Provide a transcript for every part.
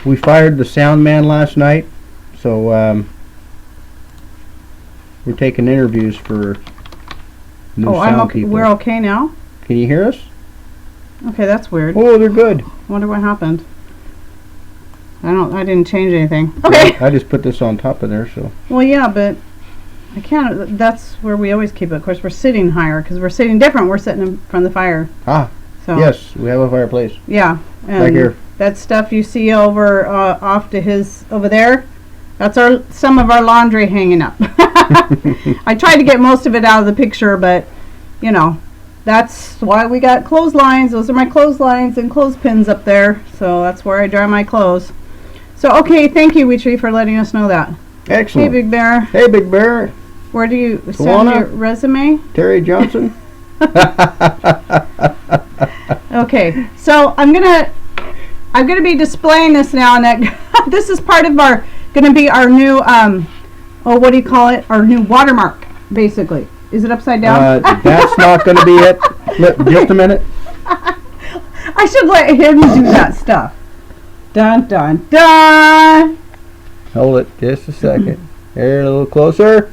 We fired the sound man last night, so we're taking interviews for new sound people. We're okay now? Can you hear us? Okay, that's weird. Oh, they're good. Wonder what happened. I didn't change anything. Okay. I just put this on top of there, so. Well, yeah, but I can't. That's where we always keep it. Of course, we're sitting higher because we're sitting different. We're sitting in front of the fire. Ah. So. Yes, we have a fireplace. Yeah. And back here. That stuff you see over off to his over there. That's some of our laundry hanging up. I tried to get most of it out of the picture, but you know, that's why we got clotheslines. Those are my clotheslines and clothespins up there. So that's where I dry my clothes. So okay, thank you, Weetree, for letting us know that. Excellent. Hey, Big Bear. Hey, Big Bear. Where do you send your resume? Terry Johnson. Okay, so I'm gonna be displaying this now, and this is part of gonna be our new what do you call it? Our new watermark, basically. Is it upside down? That's not gonna be it. Just a minute. I should let him do that stuff. Dun dun dun. Hold it just a second. Here, a little closer.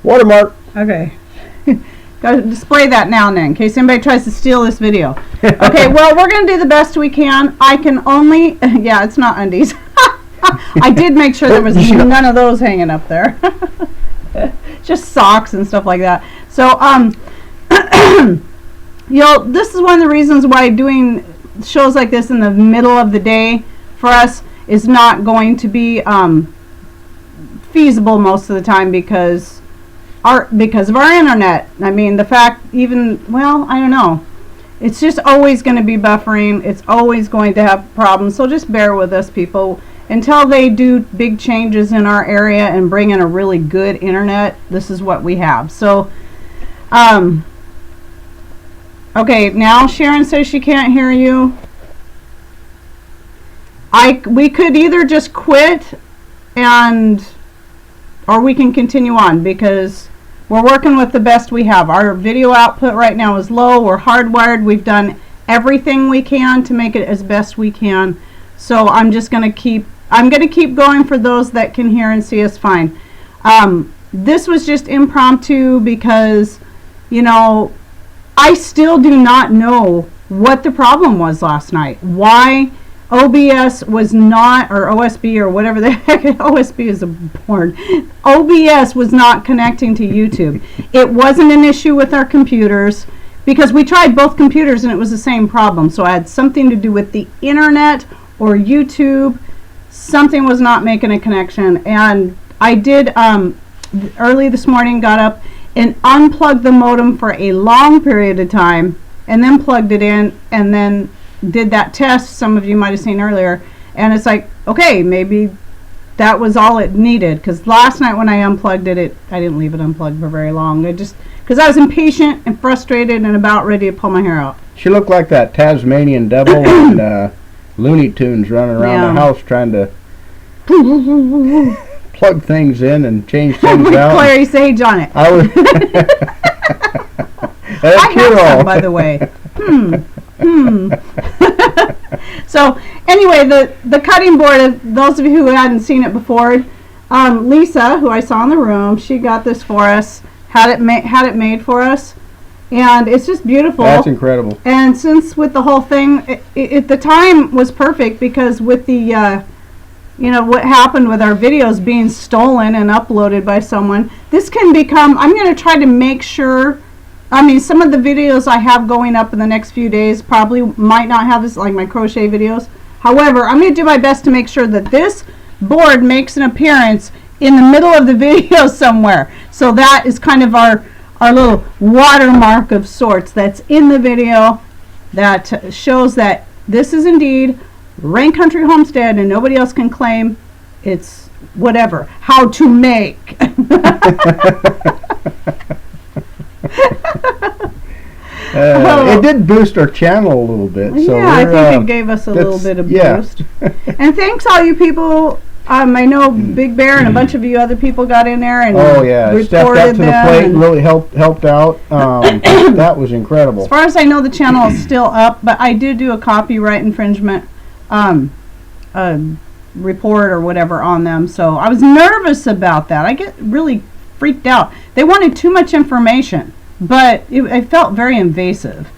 Watermark. Okay. Gotta display that now and then, in case anybody tries to steal this video. Okay, well, we're going to do the best we can. I can only... Yeah, it's not undies. I did make sure there was none of those hanging up there. Just socks and stuff like that. So, this is one of the reasons why doing shows like this in the middle of the day for us is not going to be feasible most of the time because of our internet. I mean, the fact I don't know. It's just always going to be buffering. It's always going to have problems. So just bear with us, people. Until they do big changes in our area and bring in a really good internet, this is what we have. So, okay, now Sharon says she can't hear you. We could either just quit or we can continue on because we're working with the best we have. Our video output right now is low. We're hardwired. We've done everything we can to make it as best we can. So I'm just going to keep going for those that can hear and see us fine. This was just impromptu because, I still do not know what the problem was last night. Why OBS was not, or OSB or whatever the heck, OSB is a porn. OBS was not connecting to YouTube. It wasn't an issue with our computers because we tried both computers and it was the same problem. So it had something to do with the internet or YouTube. Something was not making a connection. And I did, early this morning, got up and unplugged the modem for a long period of time and then plugged it in and then did that test some of you might have seen earlier, and it's like, okay, maybe that was all it needed, because last night when I unplugged it, I didn't leave it unplugged for very long. Because I was impatient and frustrated and about ready to pull my hair out. She looked like that Tasmanian devil and Looney Tunes running around the house trying to plug things in and change things out. Clary Sage on it. I have some, by the way. So anyway, the cutting board, those of you who hadn't seen it before, Lisa, who I saw in the room, she got this for us, had it made for us, and it's just beautiful. That's incredible. And since with the whole thing, the time was perfect because with the what happened with our videos being stolen and uploaded by someone, this can become, I'm going to try to make sure, some of the videos I have going up in the next few days probably might not have this, like my crochet videos. However, I'm going to do my best to make sure that this board makes an appearance in the middle of the video somewhere. So that is kind of our little watermark of sorts that's in the video that shows that this is indeed Rain Country Homestead and nobody else can claim it's whatever. How to make. It did boost our channel a little bit. So yeah, I think it gave us a little bit of boost. And thanks all you people I know Big Bear and a bunch of you other people got in there and stepped up to the plate and really helped out. That was incredible. As far as I know, the channel is still up, but I did do a copyright infringement report or whatever on them, so I was nervous about that. I get really freaked out. They wanted too much information, but it felt very invasive.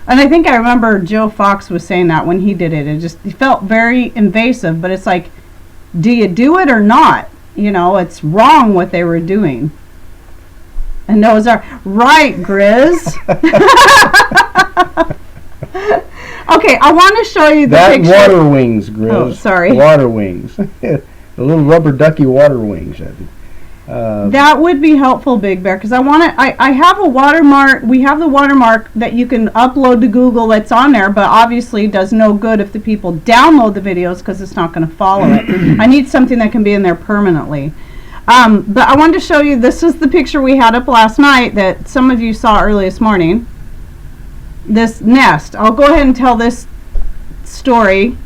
And I think I remember Joe Fox was saying that when he did it. It felt very invasive, but it's like, do you do it or not? You know, it's wrong what they were doing. And those are right, Grizz. Okay, I want to show you the picture. Water wings, Grizz. Oh, sorry. Water wings. The little rubber ducky water wings. That would be helpful, Big Bear, because I have a watermark. We have the watermark that you can upload to Google that's on there, but obviously does no good if the people download the videos because it's not going to follow it. I need something that can be in there permanently. But I wanted to show you, this is the picture we had up last night that some of you saw early this morning. This nest. I'll go ahead and tell this story.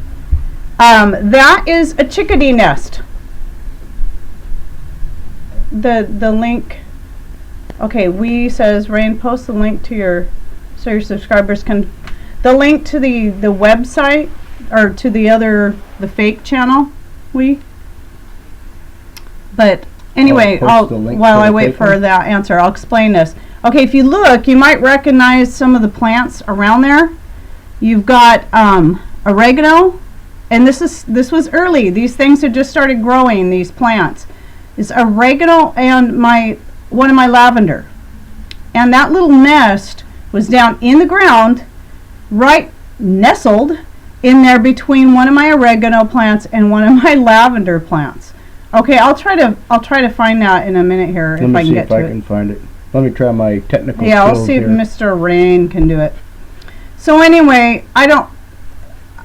That is a chickadee nest. The link, okay, says Rain, post the link to so your subscribers can, the link to the website or to the fake channel, but anyway, while I wait for that answer, I'll explain this. Okay, if you look, you might recognize some of the plants around there. You've got oregano, and this was early. These things had just started growing, these plants. It's oregano and one of my lavender. And that little nest was down in the ground, right nestled in there between one of my oregano plants and one of my lavender plants. Okay, I'll try to find that in a minute here if I can get to it. Let me see if I can find it. Let me try my technical skills. Yeah, I'll see if Mr. Rain can do it. So anyway,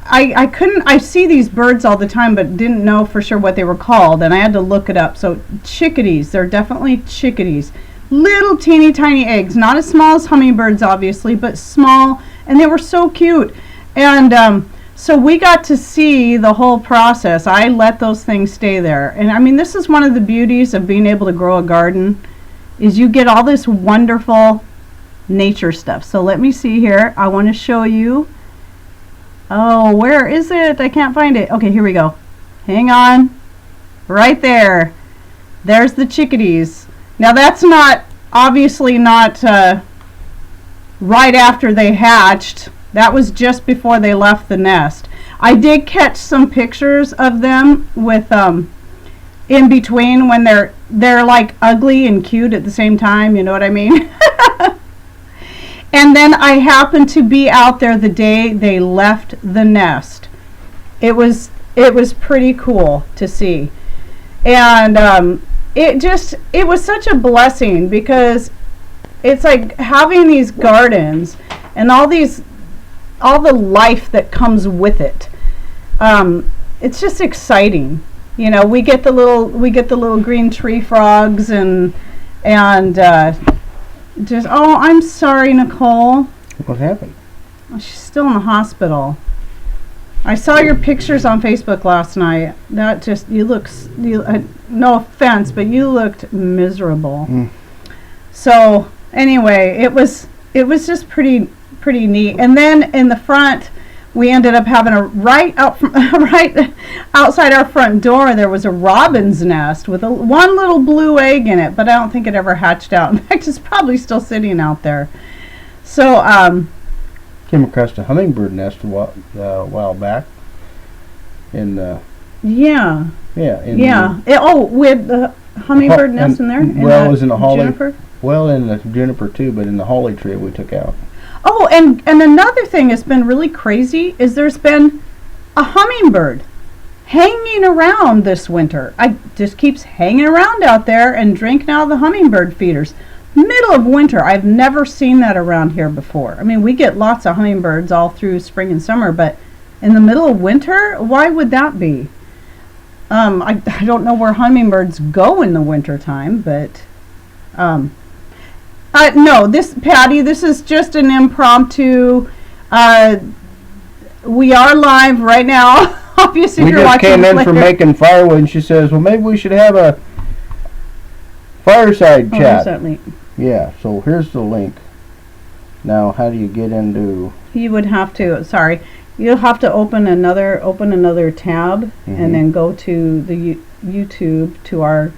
I see these birds all the time, but didn't know for sure what they were called, and I had to look it up. So chickadees, they're definitely chickadees. Little teeny tiny eggs, not as small as hummingbirds obviously, but small, and they were so cute. And so we got to see the whole process. I let those things stay there. And I mean, this is one of the beauties of being able to grow a garden, is you get all this wonderful nature stuff. So let me see here. I want to show you. Oh, where is it? I can't find it. Okay, here we go. Hang on. Right there. There's the chickadees. Now that's obviously not right after they hatched. That was just before they left the nest. I did catch some pictures of them with in between when they're like ugly and cute at the same time, you know what I mean? And then I happened to be out there the day they left the nest. It was pretty cool to see. And it was such a blessing, because it's like having these gardens and all the life that comes with it. It's just exciting. You know, we get the little green tree frogs and just, oh, I'm sorry, Nicole. What happened? Oh, she's still in the hospital. I saw your pictures on Facebook last night. That just, no offense, but you looked miserable. So anyway, it was just pretty neat. And then in the front, we ended up having right outside our front door, there was a robin's nest with one little blue egg in it, but I don't think it ever hatched out. In fact, it's probably still sitting out there. So came across a hummingbird nest a while back. With the hummingbird nest in there. It was in the holly. Juniper? Well, in the juniper too, but in the holly tree we took out. Oh, and another thing that's been really crazy is there's been a hummingbird hanging around this winter. I just keeps hanging around out there and drinking out of the hummingbird feeders. Middle of winter, I've never seen that around here before. I mean, we get lots of hummingbirds all through spring and summer, but in the middle of winter, why would that be? I don't know where hummingbirds go in the winter time, but no, Patty, this is just an impromptu. We are live right now obvious if We you're just watching came this in from later. making firewood, and she says, well, maybe we should have a Fireside Oh, Chat. there's that link. Yeah, so here's the link. Now, how do you get into... You would have to, sorry, you'll have to open another tab and then go to the YouTube to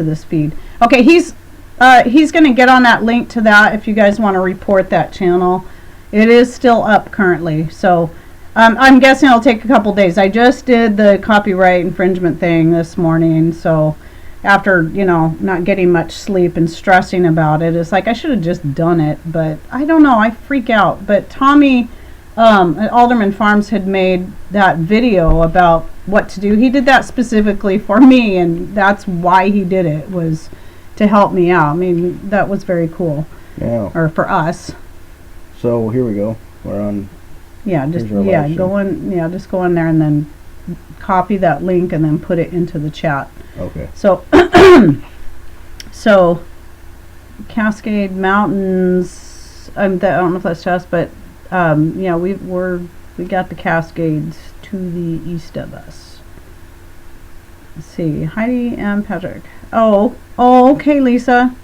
this feed. Okay, he's going to get on that link to that if you guys want to report that channel. It is still up currently, so I'm guessing it'll take a couple days. I just did the copyright infringement thing this morning, so after, not getting much sleep and stressing about it, it's like I should have just done it, but I don't know, I freak out. But Tommy at Alderman Farms had made that video about what to do. He did that specifically for me, and that's why he did it, was to help me out. I mean, that was very cool. Yeah. Or for us. So here we go. We're on... Yeah, just go in there and then copy that link and then put it into the chat. Okay. So so Cascade Mountains, I don't know if that's just, but yeah, we got the Cascades to the east of us. Let's see, Heidi and Patrick. Oh, okay, Lisa.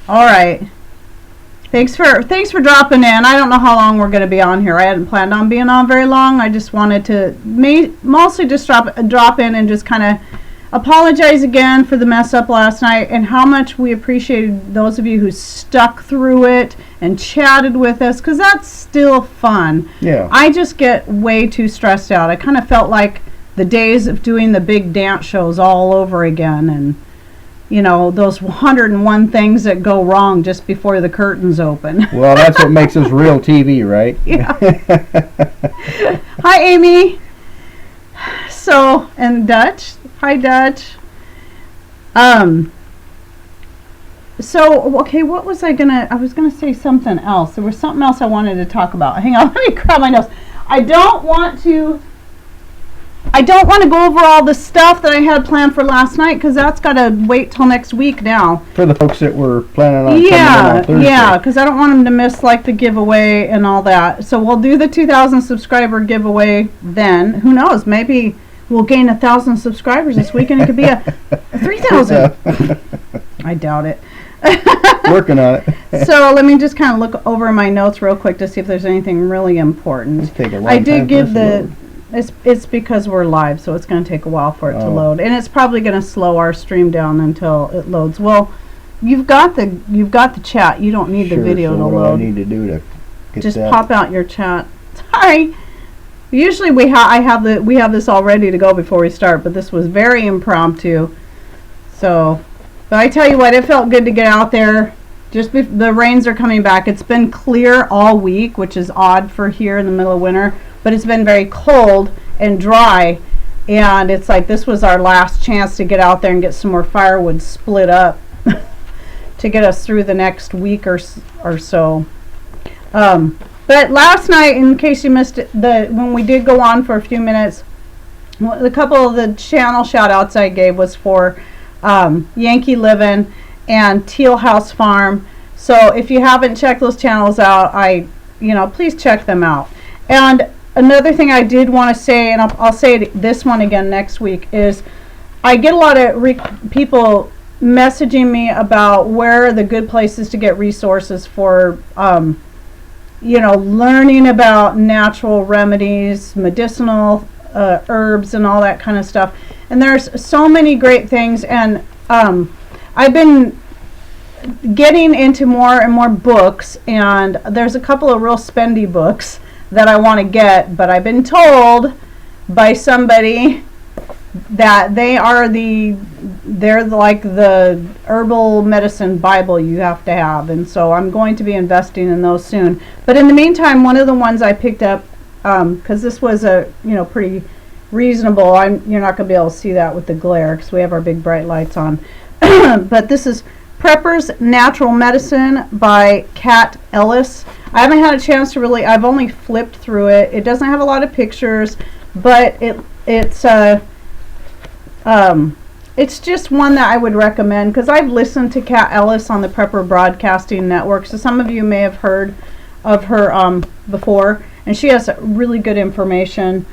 All right. Thanks for dropping in. I don't know how long we're going to be on here. I hadn't planned on being on very long. I just wanted to mostly just drop in and just kind of apologize again for the mess up last night and how much we appreciated those of you who stuck through it and chatted with us, because that's still fun. Yeah. I just get way too stressed out. I kind of felt like the days of doing the big dance shows all over again, and those 101 things that go wrong just before the curtains open. Well, that's what makes us real TV, right? Yeah. Hi, Amy. So, and Dutch. Hi, Dutch. So, okay, what was I was gonna say something else. There was something else I wanted to talk about. Hang on, let me grab my notes. I don't want to go over all the stuff that I had planned for last night, because that's got to wait till next week now. For the folks that were planning on coming in on Thursday. Yeah, because I don't want them to miss like the giveaway and all that. So we'll do the 2,000 subscriber giveaway then. Who knows? Maybe we'll gain 1,000 subscribers this week and it could be a 3,000. I doubt it. Working on it. So let me just kind of look over my notes real quick to see if there's anything really important. It's take a long I did time give for the... us to load. It's because we're live, so it's going to take a while for it to load, and it's probably going to slow our stream down until it loads. Well, you've got the chat. You don't need the video to what load. do I need to do to get Just that? pop out your chat. Sorry. Usually we have this all ready to go before we start, but this was very impromptu. So, but I tell you what, it felt good to get out there. The rains are coming back. It's been clear all week, which is odd for here in the middle of winter. But it's been very cold and dry, and it's like this was our last chance to get out there and get some more firewood split up to get us through the next week or so. But last night, in case you missed it, when we did go on for a few minutes, a couple of the channel shout outs I gave was for Yankee Livin' and Teal House Farm. So if you haven't checked those channels out, please check them out. And another thing I did want to say, and I'll say this one again next week, is I get a lot of people messaging me about where are the good places to get resources for, learning about natural remedies, medicinal herbs, and all that kind of stuff. And there's so many great things, and I've been getting into more and more books, and there's a couple of real spendy books that I want to get, but I've been told by somebody that they're like the herbal medicine Bible you have to have, and so I'm going to be investing in those soon. But in the meantime, one of the ones I picked up, because this was a pretty reasonable. You're not going to be able to see that with the glare because we have our big bright lights on. But this is Prepper's Natural Medicine by Kat Ellis. I haven't had a chance to I've only flipped through it. It doesn't have a lot of pictures, but it's just one that I would recommend, because I've listened to Kat Ellis on the Prepper Broadcasting Network, so some of you may have heard of her before, and she has really good information.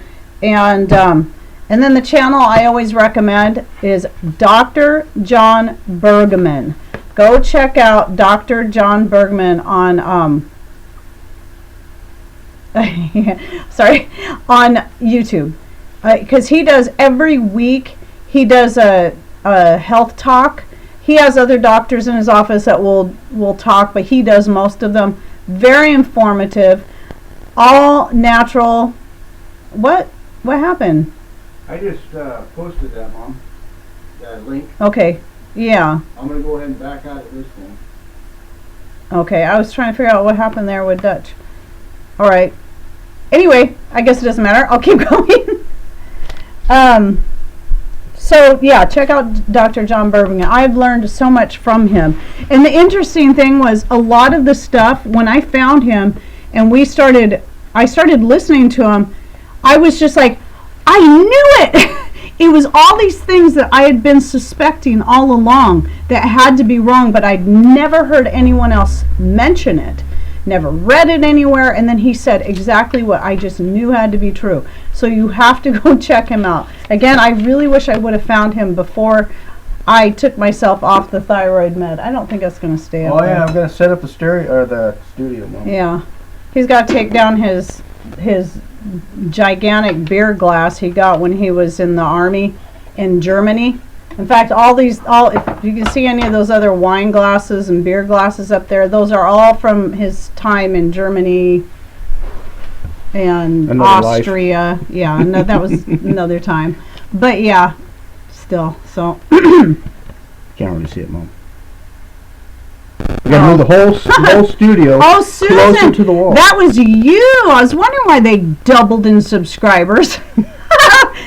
And then the channel I always recommend is Dr. John Bergman. Go check out Dr. John Bergman on on YouTube, because he does every week. He does a health talk. He has other doctors in his office that will talk, but he does most of them. Very informative, all natural. What happened? I just posted that, Mom. That link. Okay, yeah. I'm going to go ahead and back out of this one. Okay, I was trying to figure out what happened there with Dutch. All right. Anyway, I guess it doesn't matter. I'll keep going. So, yeah, check out Dr. John Bergman. I've learned so much from him. And the interesting thing was a lot of the stuff, when I found him and I started listening to him, I was just like, I knew it! It was all these things that I had been suspecting all along that had to be wrong, but I'd never heard anyone else mention it. Never read it anywhere, and then he said exactly what I just knew had to be true. So you have to go check him out. Again, I really wish I would have found him before I took myself off the thyroid med. I don't think that's going to stay up there. I'm going to set up the studio, Mom. Yeah. He's got to take down his gigantic beer glass he got when he was in the army in Germany. In fact, if you can see any of those other wine glasses and beer glasses up there, those are all from his time in Germany and Austria. Life. Yeah, no, that was another time. But yeah, still, so. Can't really see it, Mom. You gotta move the whole studio closer to the wall. That was you. I was wondering why they doubled in subscribers.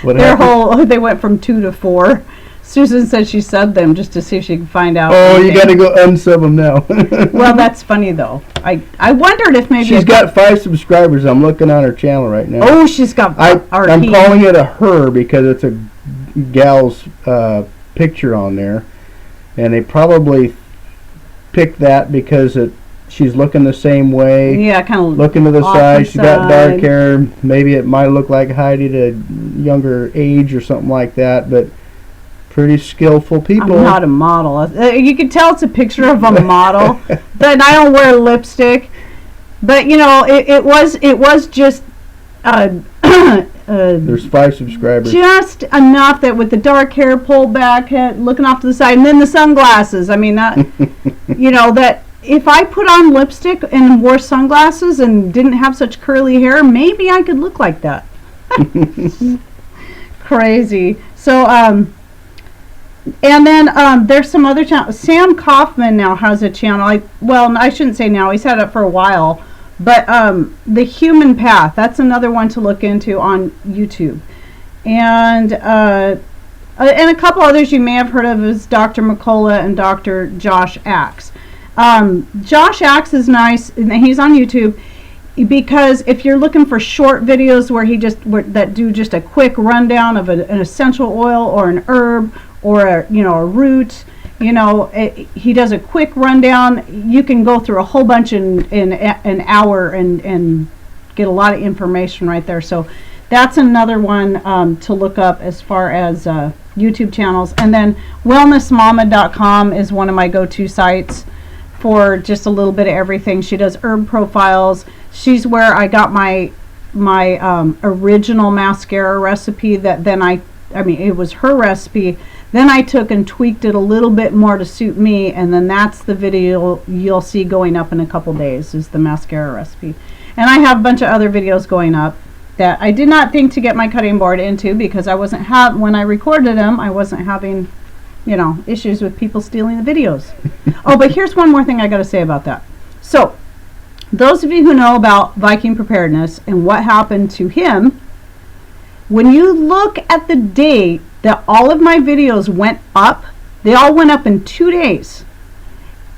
They went from 2 to 4. Susan said she subbed them just to see if she could find out. Oh, anything. You gotta go unsub them now. Well, that's funny thoh. I wondered if maybe she's got 5 subscribers. I'm looking on her channel right now. Oh, she's got. I'm calling it a her because it's a gal's picture on there, and they probably picked that because she's looking the same way. Yeah, kind of looking to the side. She's got dark hair. Maybe it might look like Heidi to younger age or something like that, but pretty skillful people. I'm not a model. You can tell it's a picture of a model. But I don't wear lipstick. But you know, it was just. There's 5 subscribers. Just enough that with the dark hair pulled back, head looking off to the side, and then the sunglasses. I mean, that you know, that if I put on lipstick and wore sunglasses and didn't have such curly hair, maybe I could look like that. Crazy. So, and then there's some other channels. Sam Kaufman now has a channel. I shouldn't say now. He's had it for a while. But The Human Path, that's another one to look into on YouTube. And a couple others you may have heard of is Dr. McCullough and Dr. Josh Axe. Josh Axe is nice, and he's on YouTube, because if you're looking for short videos that do just a quick rundown of an essential oil or an herb or a root, he does a quick rundown. You can go through a whole bunch in an hour and get a lot of information right there. So that's another one to look up as far as YouTube channels. And then wellnessmama.com is one of my go-to sites for just a little bit of everything. She does herb profiles. She's where I got my original mascara recipe that then it was her recipe. Then I took and tweaked it a little bit more to suit me, and then that's the video you'll see going up in a couple days, is the mascara recipe. And I have a bunch of other videos going up that I did not think to get my cutting board into, because I wasn't when I recorded them, I wasn't having, issues with people stealing the videos. Oh, but here's one more thing I got to say about that. So, those of you who know about Viking preparedness and what happened to him, when you look at the date that all of my videos went up, they all went up in 2 days.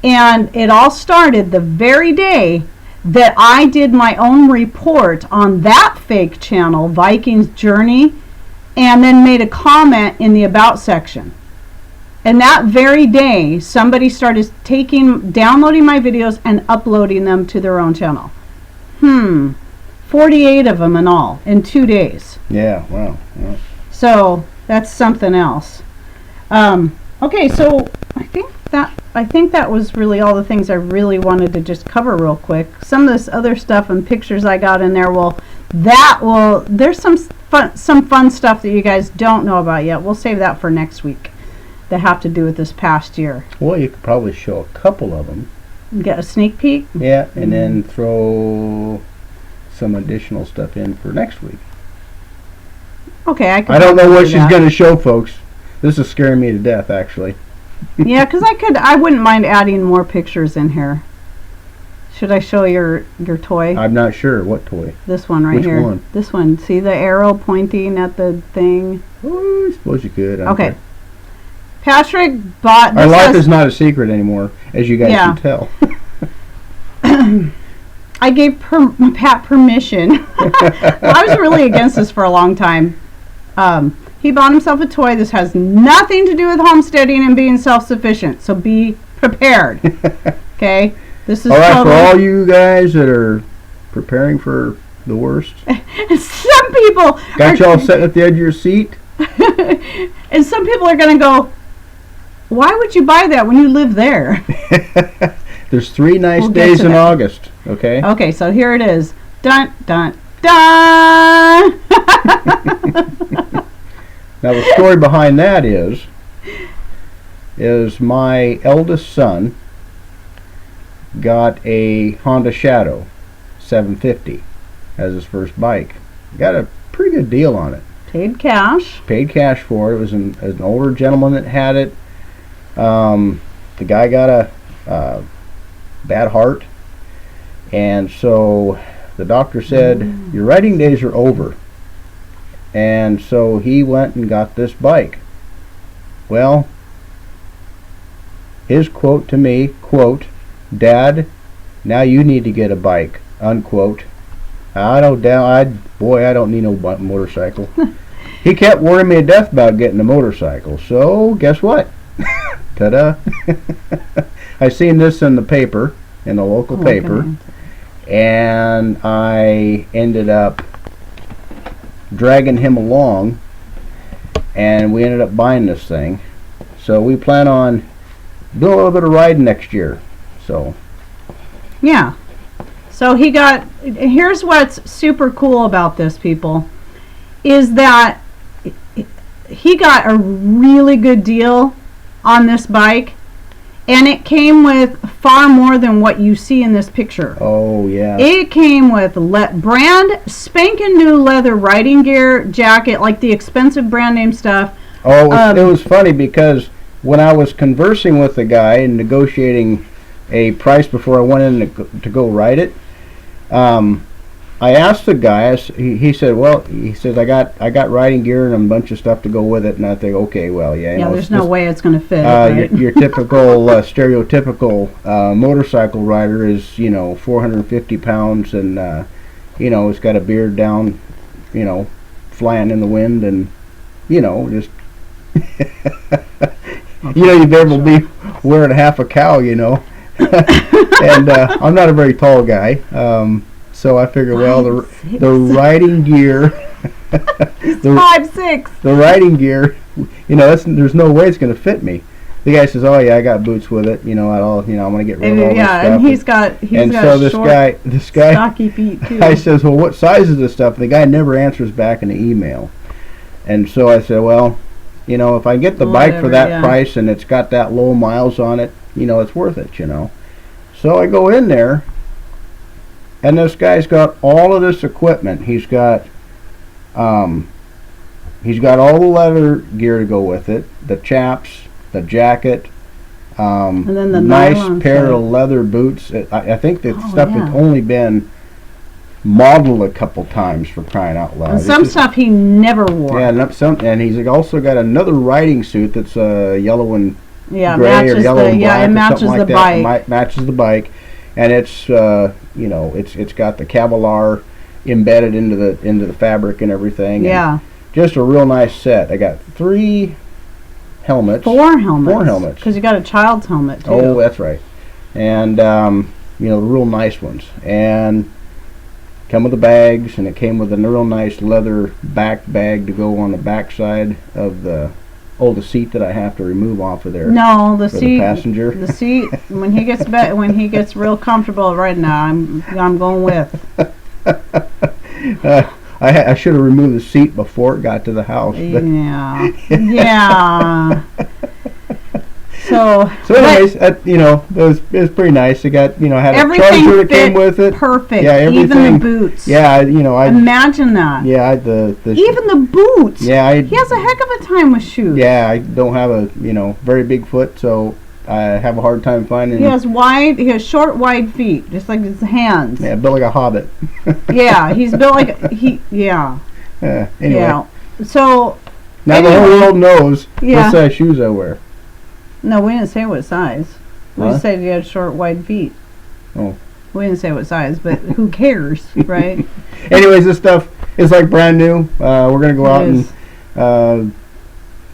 And it all started the very day that I did my own report on that fake channel, Viking's Journey, and then made a comment in the About section. And that very day, somebody started downloading my videos and uploading them to their own channel. 48 of them in all in 2 days. Yeah, wow. Yeah. So that's something else. Okay, so I think that was really all the things I really wanted to just cover real quick. Some of this other stuff and pictures I got in there there's some fun stuff that you guys don't know about yet. We'll save that for next week that have to do with this past year. Well, you could probably show a couple of them. Get a sneak peek? Yeah, and then throw some additional stuff in for next week. Okay, I don't know what she's going to show, folks. This is scaring me to death, actually. Yeah, because I wouldn't mind adding more pictures in here. Should I show your toy? I'm not sure. What toy? This one right here. Which one? This one. See the arrow pointing at the thing? Oh, I suppose you could. Okay. Patrick bought... Our life is not a secret anymore, as you guys can tell. I gave Pat permission. Well, I was really against this for a long time. He bought himself a toy. This has nothing to do with homesteading and being self-sufficient, so be prepared. Okay? This is all right, for all you guys that are preparing for the worst. Some people got y'all sitting at the edge of your seat. And some people are going to go, why would you buy that when you live there? There's 3 nice days in August, okay? Okay, so here it is. Dun, dun, dun! Now, the story behind that is my eldest son got a Honda Shadow 750 as his first bike. Got a pretty good deal on it. Paid cash. Paid cash for it. It was an older gentleman that had it. The guy got a bad heart, and so the doctor said, your riding days are over. And so he went and got this bike. Well, his quote to me, quote, Dad, now you need to get a bike, unquote. I don't need no motorcycle. He kept worrying me to death about getting a motorcycle. So, guess what? Ta-da. I seen this in the paper, in the local paper, and I ended up dragging him along, and we ended up buying this thing. So we plan on doing a little bit of riding next year. So yeah. So here's what's super cool about this, people, is that he got a really good deal on this bike, and it came with far more than what you see in this picture. Oh, yeah. It came with brand spanking new leather riding gear, jacket, like the expensive brand name stuff. Oh, it was funny because when I was conversing with the guy and negotiating a price before I went in to go ride it, I asked the guy. He said, "Well," he says, "I got riding gear and a bunch of stuff to go with it." And I think, okay, well, yeah. Yeah, there's no way it's going to fit. Right? your typical stereotypical motorcycle rider is 450 pounds and it's got a beard down, flying in the wind and just you'd be able to be wearing half a cow, and I'm not a very tall guy. So I figure, well, the riding gear, the 5'6". The riding gear, there's no way it's going to fit me. The guy says, "Oh yeah, I got boots with it. I'm going to get rid of all this stuff." Yeah, and he's got this guy, stocky feet too. I says, "Well, what size is this stuff?" And the guy never answers back in the email. And so I said, "Well, if I get the bike for that price and it's got that low miles on it, it's worth it, So I go in there. And this guy's got all of this equipment. He's got all the leather gear to go with it, the chaps, the jacket, and then the nice pair of leather boots. I think that stuff had only been modeled a couple times, for crying out loud. And some stuff he never wore. Yeah, and he's also got another riding suit that's yellow and gray or yellow and black. It matches the bike. Matches the bike. And it's it's got the Kevlar embedded into the fabric and everything. Yeah. And just a real nice set. I got 3 helmets. 4 helmets. 4 helmets. Because you got a child's helmet too. Oh, that's right. And the real nice ones. And come with the bags, and it came with a real nice leather back bag to go on the back side of the seat that I have to remove off of there. No, the for seat. The passenger. The seat. When he gets real comfortable right now, I'm going with. I should have removed the seat before it got to the house. Yeah. Yeah. So anyways, it was pretty nice. It got, had a charger that came with it. Perfect. Yeah, everything. Even the boots. Yeah, imagine that. Yeah, even the boots. Yeah, he has a heck of a time with shoes. Yeah, I don't have a very big foot, so I have a hard time finding. He has short, wide feet, just like his hands. Yeah, built like a hobbit. Yeah, he's built like Yeah. Anyway. Yeah. So. Now the whole world knows what size shoes I wear. No, we didn't say what size. We Huh? just said you had short, wide feet. Oh. We didn't say what size, but who cares, right? Anyways, this stuff is like brand new. We're going to go out and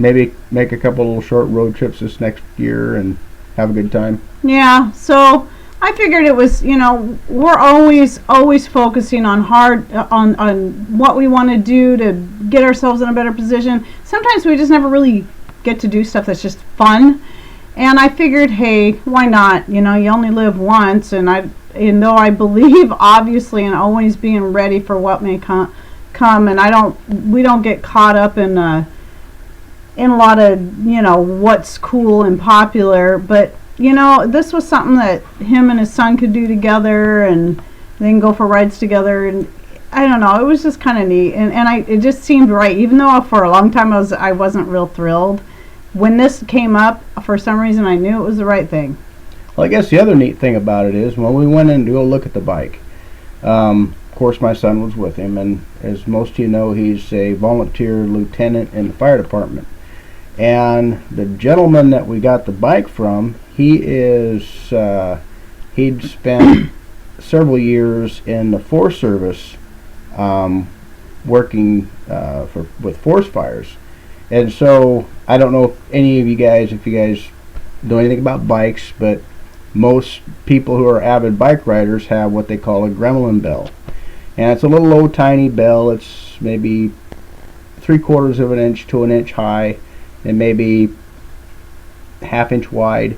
maybe make a couple little short road trips this next year and have a good time. Yeah, so I figured it was, we're always focusing on on what we want to do to get ourselves in a better position. Sometimes we just never really get to do stuff that's just fun. And I figured, hey, why not? You only live once, and though I believe obviously in always being ready for what may come, and we don't get caught up in a lot of what's cool and popular, but this was something that him and his son could do together, and they can go for rides together, and I don't know, it was just kind of neat, and it just seemed right, even though for a long time I wasn't real thrilled. When this came up, for some reason I knew it was the right thing. Well, I guess the other neat thing about it is when we went in to go look at the bike, of course my son was with him, and as most of you know, he's a volunteer lieutenant in the fire department. And the gentleman that we got the bike from, he'd spent several years in the Forest Service working with forest fires. And so I don't know if any of you guys, know anything about bikes, but most people who are avid bike riders have what they call a gremlin bell. And it's a little old tiny bell. It's maybe 3/4 of an inch to an inch high and maybe 1/2 inch wide.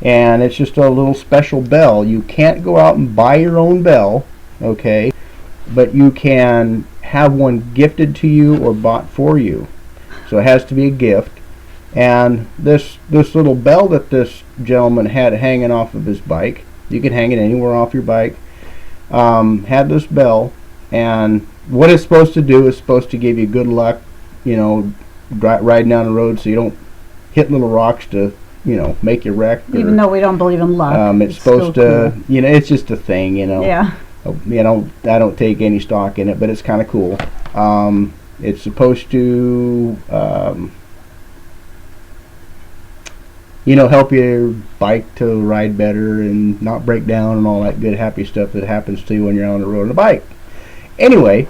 And it's just a little special bell. You can't go out and buy your own bell, okay? But you can have one gifted to you or bought for you. So it has to be a gift. And this little bell that this gentleman had hanging off of his bike, you can hang it anywhere off your bike, had this bell, and what it's supposed to do is supposed to give you good luck, riding down the road so you don't hit little rocks to, make you wreck. Even though we don't believe in luck. It's supposed to, cool. It's just a thing, Yeah. I don't take any stock in it, but it's kind of cool. It's supposed to, help your bike to ride better and not break down and all that good happy stuff that happens to you when you're on the road on a bike. Anyway,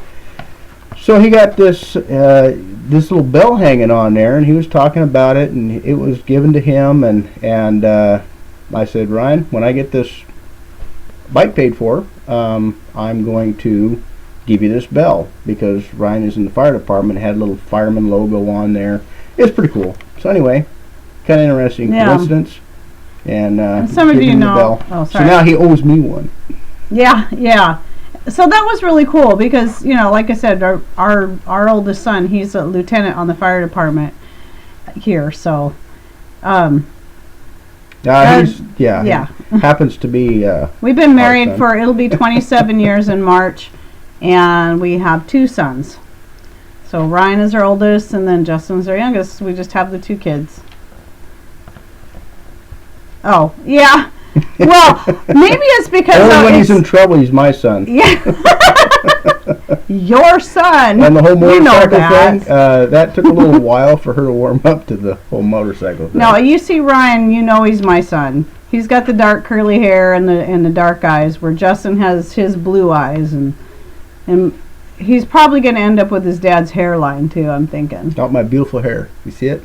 so he got this little bell hanging on there, and he was talking about it, and it was given to him, and I said, Ryan, when I get this bike paid for, I'm going to give you this bell, because Ryan is in the fire department, had a little fireman logo on there. It's pretty cool. So anyway, kind of interesting coincidence. And some of you know. Oh, sorry. So now he owes me one. Yeah. So that was really cool because like I said, our oldest son, he's a lieutenant on the fire department here. So. Happens to be. We've been married it'll be 27 years in March. And we have 2 sons. So Ryan is our oldest, and then Justin's our youngest. We just have the 2 kids. Oh, yeah. Well, maybe it's because only when he's in trouble, he's my son. Yeah. Your son. And the whole motorcycle thing, that took a little while for her to warm up to the whole motorcycle thing. No, you see Ryan, he's my son. He's got the dark curly hair and the dark eyes, where Justin has his blue eyes, and he's probably going to end up with his dad's hairline too, I'm thinking. Got my beautiful hair. You see it?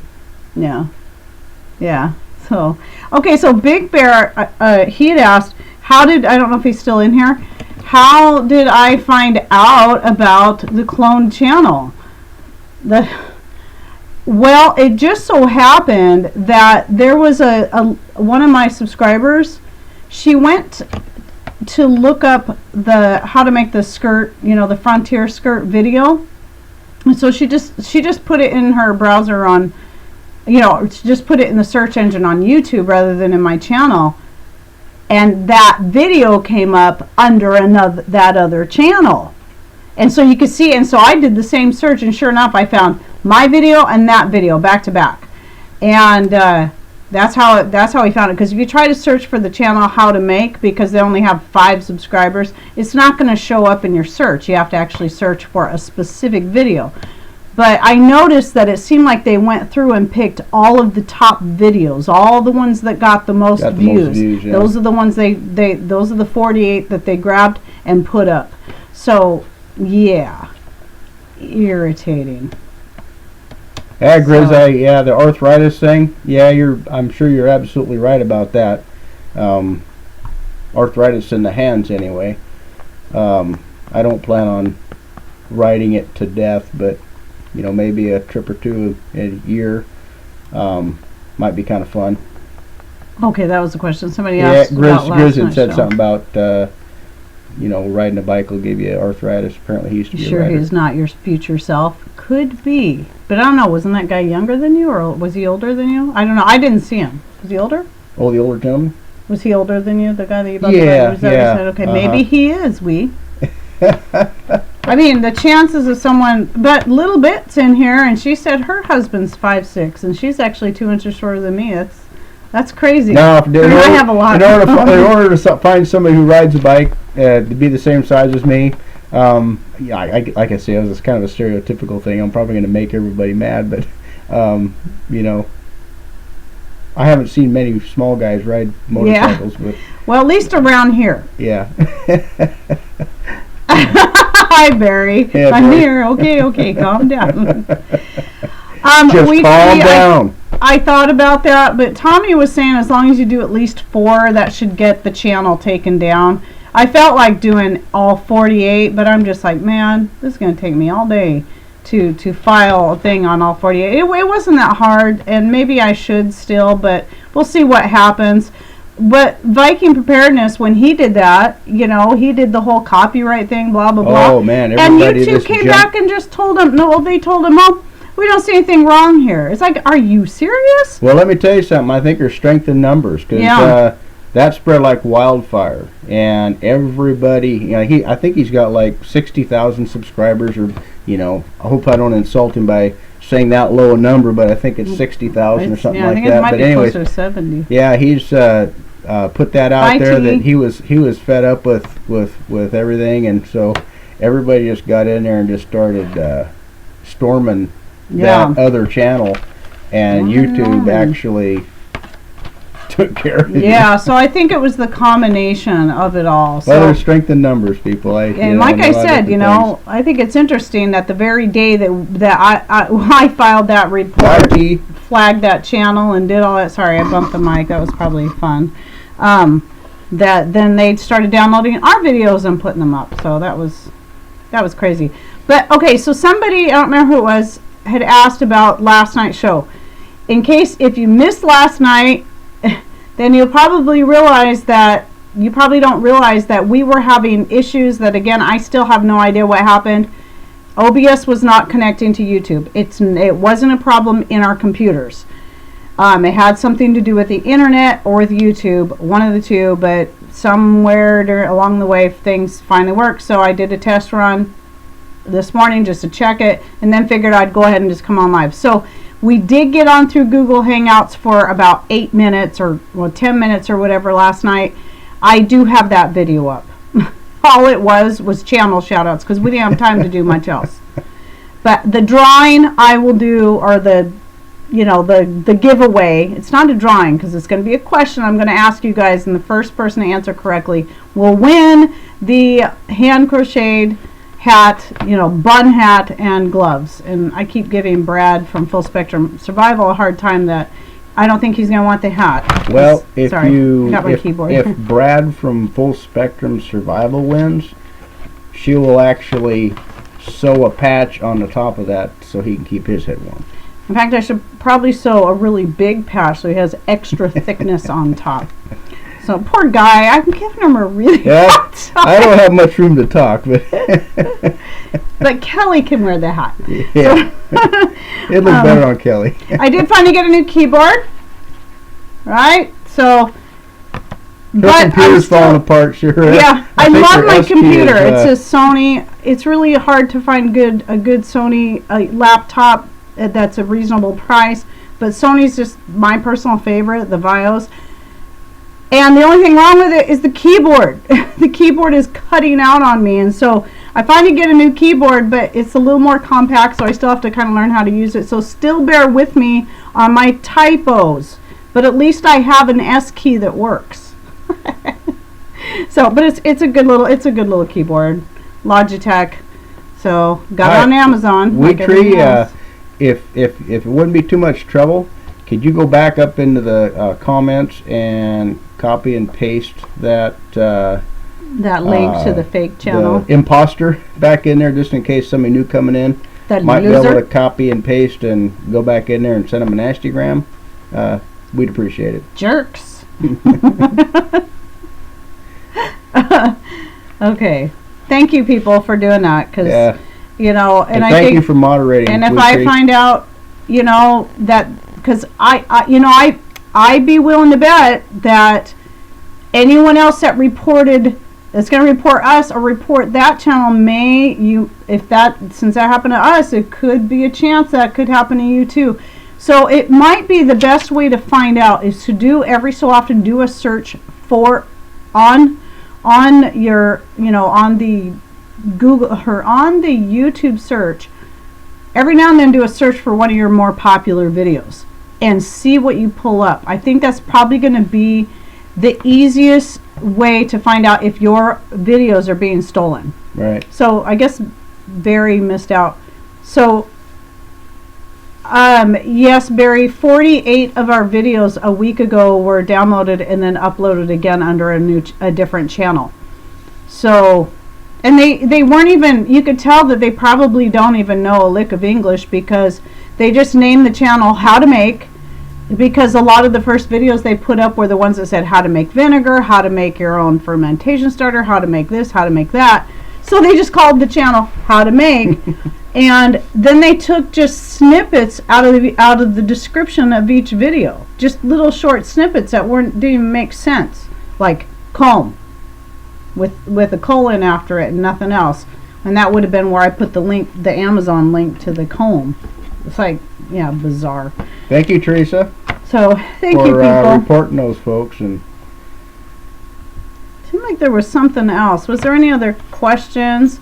Yeah. So, okay, so Big Bear, he had asked, I don't know if he's still in here, how did I find out about the cloned channel? Well, it just so happened that there was one of my subscribers. She went to look up how to make the skirt, the frontier skirt video. And so she just put it in her browser on, she just put it in the search engine on YouTube rather than in my channel. And that video came up under that other channel. And so you could see, and so I did the same search, and sure enough, I found my video and that video back to back. And that's how we found it. Because if you try to search for the channel How to Make, because they only have 5 subscribers, it's not going to show up in your search. You have to actually search for a specific video. But I noticed that it seemed like they went through and picked all of the top videos, all the ones that got the most views. Yeah. Those are the ones those are the 48 that they grabbed and put up. So, yeah, irritating. Yeah, Grizz, the arthritis thing. Yeah, I'm sure you're absolutely right about that. Arthritis in the hands, anyway. I don't plan on riding it to death, but maybe a trip or two a year might be kind of fun. Okay, that was the question somebody asked. Grizz had said something about riding a bike will give you arthritis. Apparently, he used to be a rider. He's not your future self? Could be, but I don't know. Wasn't that guy younger than you, or was he older than you? I don't know. I didn't see him. Was he older? Oh, the older gentleman. Was he older than you? The guy that you bought the bike? Okay, maybe he is. I mean, the chances of someone, but Little Bit's in here, and she said her husband's 5'6", and she's actually 2 inches shorter than me. That's crazy. No, I have a lot. In order to find somebody who rides a bike to be the same size as me, like I say, it was kind of a stereotypical thing. I'm probably going to make everybody mad, but I haven't seen many small guys ride motorcycles. Yeah. Well, at least around here. Yeah. Hi, Barry. Yeah, I'm Barry. here. Okay, calm down. Just calm down. I thought about that, but Tommy was saying as long as you do at least 4, that should get the channel taken down. I felt like doing all 48, but I'm just like, man, this is going to take me all day to file a thing on all 48. It wasn't that hard, and maybe I should still, but we'll see what happens. But Viking Preparedness, when he did that, he did the whole copyright thing, blah, blah, blah. Oh, man. And YouTube came back and just told him, they told him, oh, we don't see anything wrong here. It's like, are you serious? Well, let me tell you something. I think there's strength in numbers, because that spread like wildfire. And everybody, I think he's got like 60,000 subscribers, or, I hope I don't insult him by saying that low a number, but I think it's 60,000 or something like that. Yeah, I think it might but be anyways, closer to 70. Yeah, he's put that out there that he was fed up with everything, and so everybody just got in there and just started storming that other channel, and YouTube actually took care of it. Yeah, so I think it was the combination of it all. So, well, there's strength in numbers, people. And like I said, I think it's interesting that the very day that I filed that report, flagged that channel and did all that. Sorry, I bumped the mic. That was probably fun. That then they started downloading our videos and putting them up. So that was crazy. But okay, so somebody, I don't remember who it was, had asked about last night's show. In case if you missed last night, then you'll probably realize that you probably don't realize that we were having issues that, again, I still have no idea what happened. OBS was not connecting to YouTube. It wasn't a problem in our computers. It had something to do with the internet or with YouTube, one of the two, but somewhere along the way things finally worked. So I did a test run this morning just to check it, and then figured I'd go ahead and just come on live. So we did get on through Google Hangouts for about 8 minutes or 10 minutes or whatever last night. I do have that video up. All it was channel shoutouts, because we didn't have time to do much else. But the drawing I will do, or the giveaway, it's not a drawing because it's going to be a question I'm going to ask you guys, and the first person to answer correctly will win the hand crocheted hat, bun hat and gloves. And I keep giving Brad from Full Spectrum Survival a hard time that I don't think he's going to want the hat. Well, if Brad from Full Spectrum Survival wins, she will actually sew a patch on the top of that so he can keep his head warm. In fact, I should probably sew a really big patch so he has extra thickness on top. So poor guy, I'm giving him a really hard time. I don't have much room to talk, but but Kelly can wear the hat. Yeah, it looks better on Kelly. I did finally get a new keyboard, right? So, Her computer's falling apart, sure. Yeah, I love my computer. Is, it's a Sony. It's really hard to find a good Sony laptop that's a reasonable price. But Sony's just my personal favorite, the Vios. And the only thing wrong with it is the keyboard. The keyboard is cutting out on me, and so I finally get a new keyboard, but it's a little more compact, so I still have to kind of learn how to use it. So still bear with me on my typos, but at least I have an S key that works. So, but it's a good little keyboard, Logitech. So got it on Amazon. Wheattree, if it wouldn't be too much trouble, could you go back up into the comments and copy and paste that link to the fake channel, the imposter, back in there, just in case somebody new coming in might be able to copy and paste and go back in there and send them a nastygram. We'd appreciate it. Jerks. Okay, thank you people for doing that, because you know, and I thank you for moderating. And if I find out, you know, that, because I'd be willing to bet that anyone else that's going to report us or report that channel since that happened to us, it could be a chance that could happen to you too. So it might be the best way to find out is to do every so often do a search for on your, you know, on the Google or on the YouTube search. Every now and then do a search for one of your more popular videos and see what you pull up. I think that's probably going to be the easiest way to find out if your videos are being stolen. Right. So I guess Barry missed out. So yes, Barry, 48 of our videos a week ago were downloaded and then uploaded again under a different channel. So, and they weren't even, you could tell that they probably don't even know a lick of English, because they just named the channel How to Make, because a lot of the first videos they put up were the ones that said how to make vinegar, how to make your own fermentation starter, how to make this, how to make that. So they just called the channel How to Make. And then they took just snippets out of the description of each video, just little short snippets that didn't even make sense, like comb with a colon after it and nothing else, and that would have been where I put the link, the Amazon link to the comb. It's like, yeah, bizarre. Thank you, Teresa. So thank you, people, for reporting those folks. And seemed like there was something else. Was there any other questions?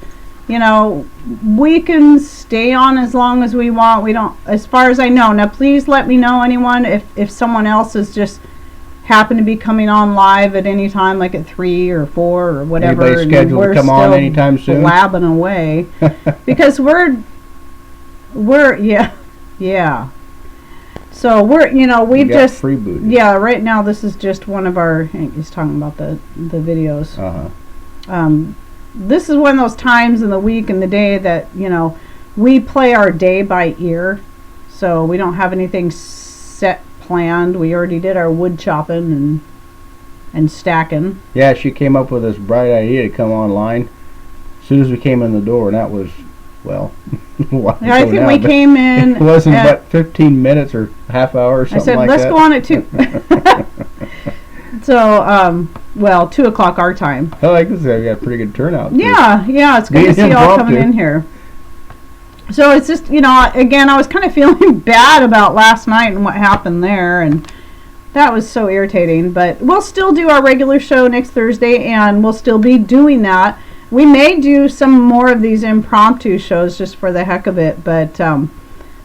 You know, we can stay on as long as we want. We don't, as far as I know. Now, please let me know, anyone, if someone else is just happen to be coming on live at any time, like at 3 or 4 or whatever. Anybody scheduled to come on anytime soon? Blabbing away, because we're yeah. So we're, you know, we've just freebooted. Yeah, right now this is just one of our. He's talking about the videos. This is one of those times in the week and the day that, you know, we play our day by ear, so we don't have anything set planned. We already did our wood chopping and stacking. Yeah, she came up with this bright idea to come online as soon as we came in the door, and that was, well, I think we came in. It wasn't but 15 minutes or half hour or something like that. I said, let's go on at 2. So, well, 2 o'clock our time. Oh, I guess we got a pretty good turnout. Yeah, it's good to see y'all coming in here. So it's just, you know, again, I was kind of feeling bad about last night and what happened there, and that was so irritating. But we'll still do our regular show next Thursday, and we'll still be doing that. We may do some more of these impromptu shows just for the heck of it, but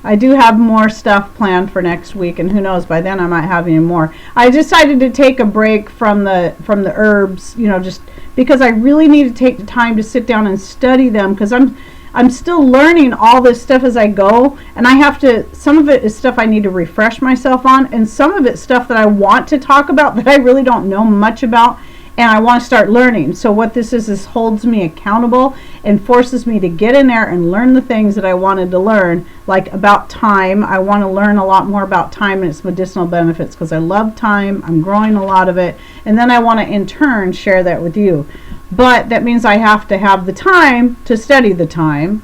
I do have more stuff planned for next week, and who knows, by then I might have even more. I decided to take a break from the herbs, you know, just because I really need to take the time to sit down and study them, because I'm still learning all this stuff as I go, and I have to, some of it is stuff I need to refresh myself on, and some of it's stuff that I want to talk about that I really don't know much about, and I want to start learning. So what this is holds me accountable and forces me to get in there and learn the things that I wanted to learn, like about thyme. I want to learn a lot more about thyme and its medicinal benefits because I love thyme. I'm growing a lot of it, and then I want to in turn share that with you. But that means I have to have the time to study the thyme,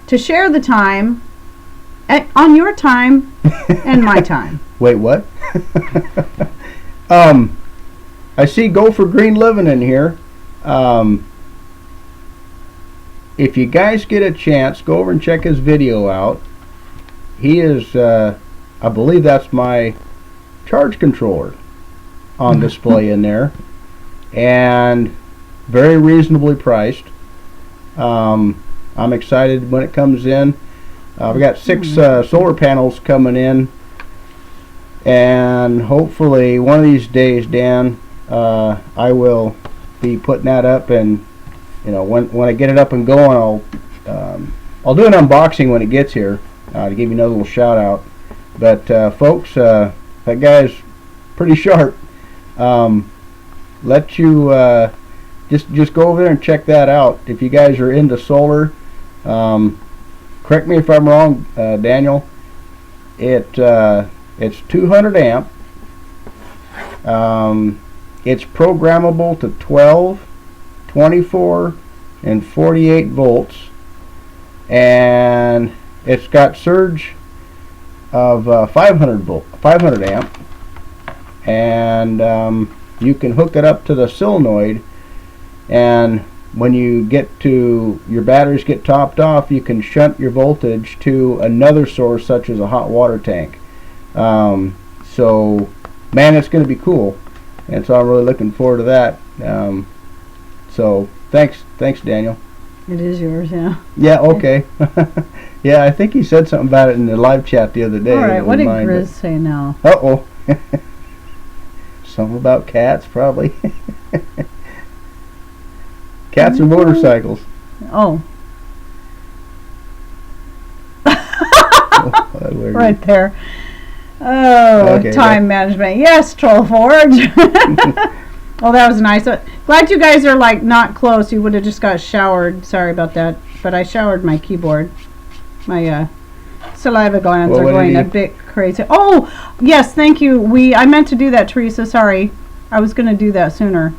to share the thyme on your time and my time. Wait, what? I see Go for Green Living in here. If you guys get a chance, go over and check his video out. He is, I believe that's my charge controller on display in there, and very reasonably priced. I'm excited when it comes in. I've got 6 solar panels coming in, and hopefully one of these days, Dan, I will be putting that up, and when I get it up and going, I'll do an unboxing when it gets here to give you another little shout out. But folks, that guy's pretty sharp. Let you just go over there and check that out if you guys are into solar. Correct me if I'm wrong, Daniel. It's 200 amp. It's programmable to 12, 24, and 48 volts, and it's got surge of 500 amp, and you can hook it up to the solenoid, and when you get to your batteries get topped off, you can shunt your voltage to another source such as a hot water tank. So man, it's going to be cool, and so I'm really looking forward to that. So thanks Daniel. It is yours, yeah. Yeah, okay. Yeah, I think he said something about it in the live chat the other day. All right, what did Grizz say now? Uh-oh. Something about cats, probably. Cats and motorcycles. Oh. Oh, right there. Oh, okay, time management. Yes, Troll Forge. Oh, that was nice. Glad you guys are like not close. You would have just got showered. Sorry about that. But I showered my keyboard. My saliva glands are going a bit crazy. Oh, yes, thank you. I meant to do that, Teresa. Sorry. I was going to do that sooner.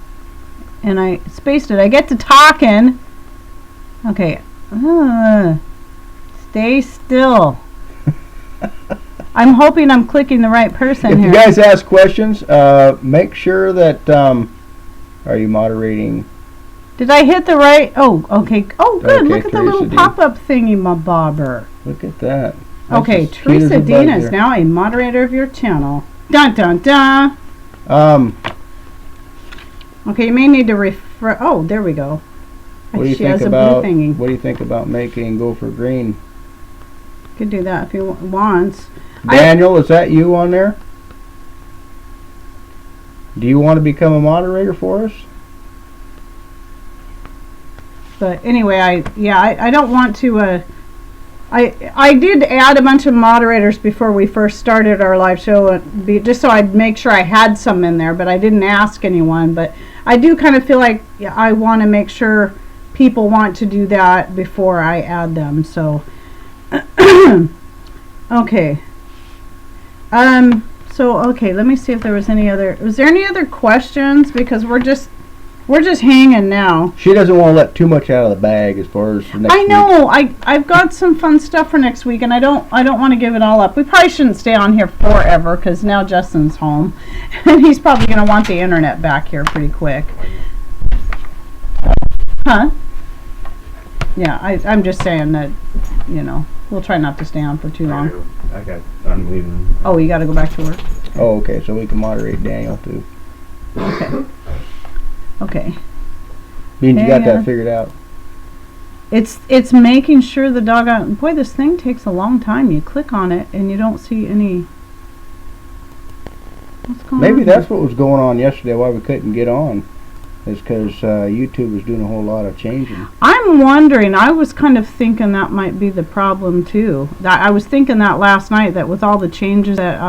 And I spaced it. I get to talking. Okay. Stay still. I'm hoping I'm clicking the right person if here. If you guys ask questions, make sure that, are you moderating? Did I hit the right? Oh, okay. Oh, good. Okay, look at the little pop-up thingy, my bobber. Look at that. That's okay, Teresa Dean is now a moderator of your channel. Dun, dun, dun. Okay, you may need to refresh. Oh, there we go. What do you think about? What do you think about making Go for Green? Could do that if he wants. Daniel, is that you on there? Do you want to become a moderator for us? But anyway, I don't want to. I did add a bunch of moderators before we first started our live show, just so I'd make sure I had some in there, but I didn't ask anyone. But I do kind of feel like I want to make sure people want to do that before I add them. So, okay. Okay, let me see if there was any other. Was there any other questions? Because we're just hanging now. She doesn't want to let too much out of the bag as far as next I know. I've got some fun stuff for next week, and I don't want to give it all up. We probably shouldn't stay on here forever because now Justin's home, and he's probably going to want the internet back here pretty quick. Huh? Yeah, I'm just saying that, we'll try not to stay on for too long. I'm leaving. Oh, you got to go back to work. Oh, okay. So we can moderate Daniel too. Okay. Okay. Means you got that figured out. It's making sure the doggone. Boy, this thing takes a long time. You click on it and you don't see any. What's going on? Maybe that's what was going on yesterday. Why we couldn't get on, is because YouTube was doing a whole lot of changing. I'm wondering. I was kind of thinking that might be the problem too. I was thinking that last night, that with all the changes that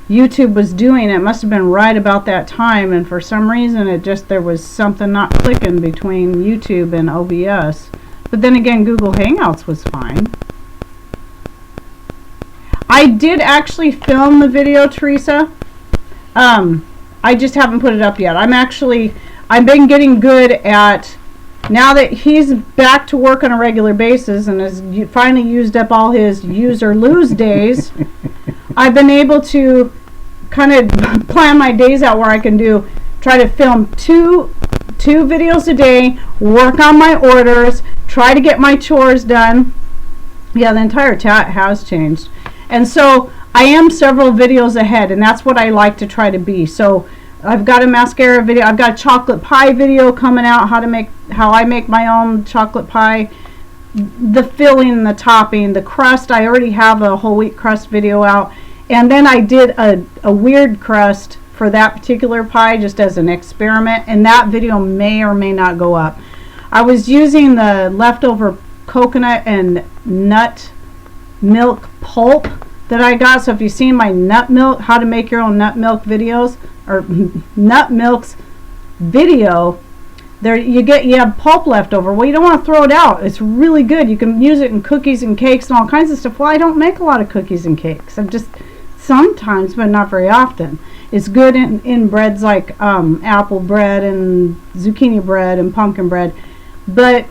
YouTube was doing. It must have been right about that time, and for some reason there was something not clicking between YouTube and OBS. But then again, Google Hangouts was fine. I did actually film the video, Teresa. I just haven't put it up yet. I've been getting good at, now that he's back to work on a regular basis and has finally used up all his use or lose days, I've been able to kind of plan my days out where I can try to film two videos a day, work on my orders, try to get my chores done. Yeah, the entire chat has changed. And so I am several videos ahead, and that's what I like to try to be. So I've got a mascara video, I've got a chocolate pie video coming out, how I make my own chocolate pie, the filling, the topping, the crust. I already have a whole wheat crust video out, and then I did a weird crust for that particular pie just as an experiment, and that video may or may not go up. I was using the leftover coconut and nut milk pulp that I got. So if you've seen my nut milk, how to make your own nut milk videos, or nut milks video, there you have pulp left over. Well, you don't want to throw it out. It's really good. You can use it in cookies and cakes and all kinds of stuff. Well, I don't make a lot of cookies and cakes. I'm just sometimes, but not very often. It's good in breads like apple bread and zucchini bread and pumpkin bread. But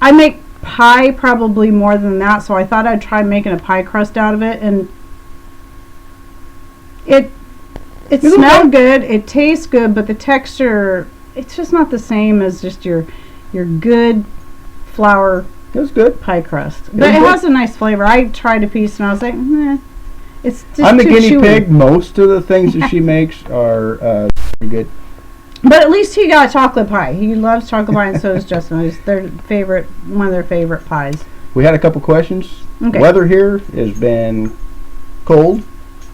I make pie probably more than that, so I thought I'd try making a pie crust out of it, and it smelled good, it tastes good, but the texture, it's just not the same as just your good flour. It was good. Pie crust, but it has a nice flavor. I tried a piece and I was like, it's just I'm the too guinea chewy. pig. Most of the things that she makes are pretty good. But at least he got chocolate pie. He loves chocolate pie, and so does Justin. It's one of their favorite pies. We had a couple questions. Okay. Weather here has been cold,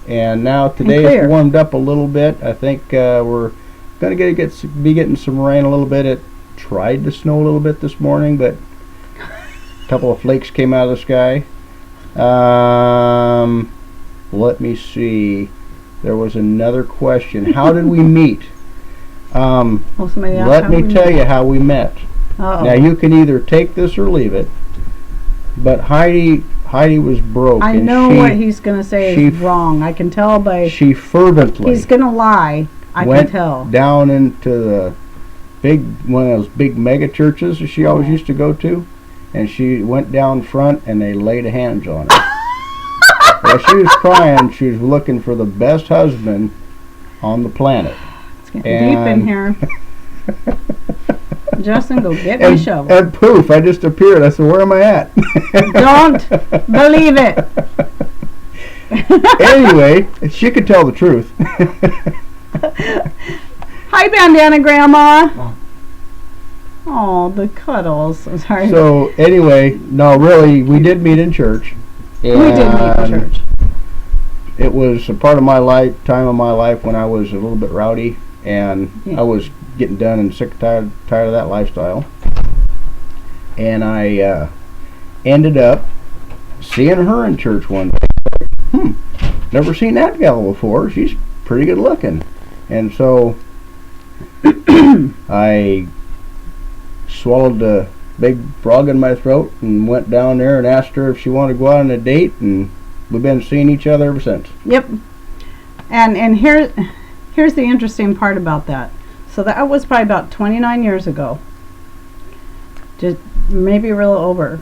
and now today it's warmed up a little bit. I think we're going to be getting some rain a little bit. It tried to snow a little bit this morning, but a couple of flakes came out of the sky. Let me see. There was another question. How did we meet? Let me tell you how we met. Uh-oh. Now you can either take this or leave it, but Heidi was broke. I know what he's going to say is wrong. I can tell by... She fervently... He's going to lie. I can tell. Went down into one of those big mega churches that she always used to go to, and she went down front and they laid hands on her. Well, she was crying. She was looking for the best husband on the planet. It's getting deep in here. Justin, go get me a shovel. And poof, I just appeared. I said, where am I at? Don't believe it. Anyway, she could tell the truth. Hi, Bandana Grandma. Oh, the cuddles. I'm sorry. So, anyway, no, really, we did meet in church. We did meet in church. It was a part of my time of my life when I was a little bit rowdy, and I was getting done and sick and tired of that lifestyle. And I ended up seeing her in church one day. Never seen that gal before. She's pretty good looking. And so I swallowed the big frog in my throat and went down there and asked her if she wanted to go out on a date, and we've been seeing each other ever since. Yep. And here's the interesting part about that. So that was probably about 29 years ago. Just maybe a little over.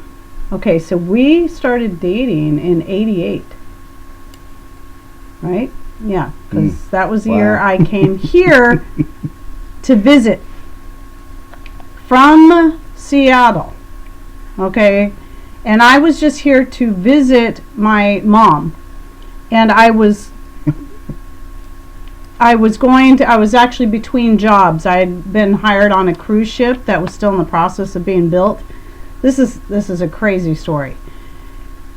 Okay, so we started dating in 88. Right? Yeah, because that was the year I came here to visit from Seattle. Okay? And I was just here to visit my mom. And I was actually between jobs. I had been hired on a cruise ship that was still in the process of being built. This is a crazy story.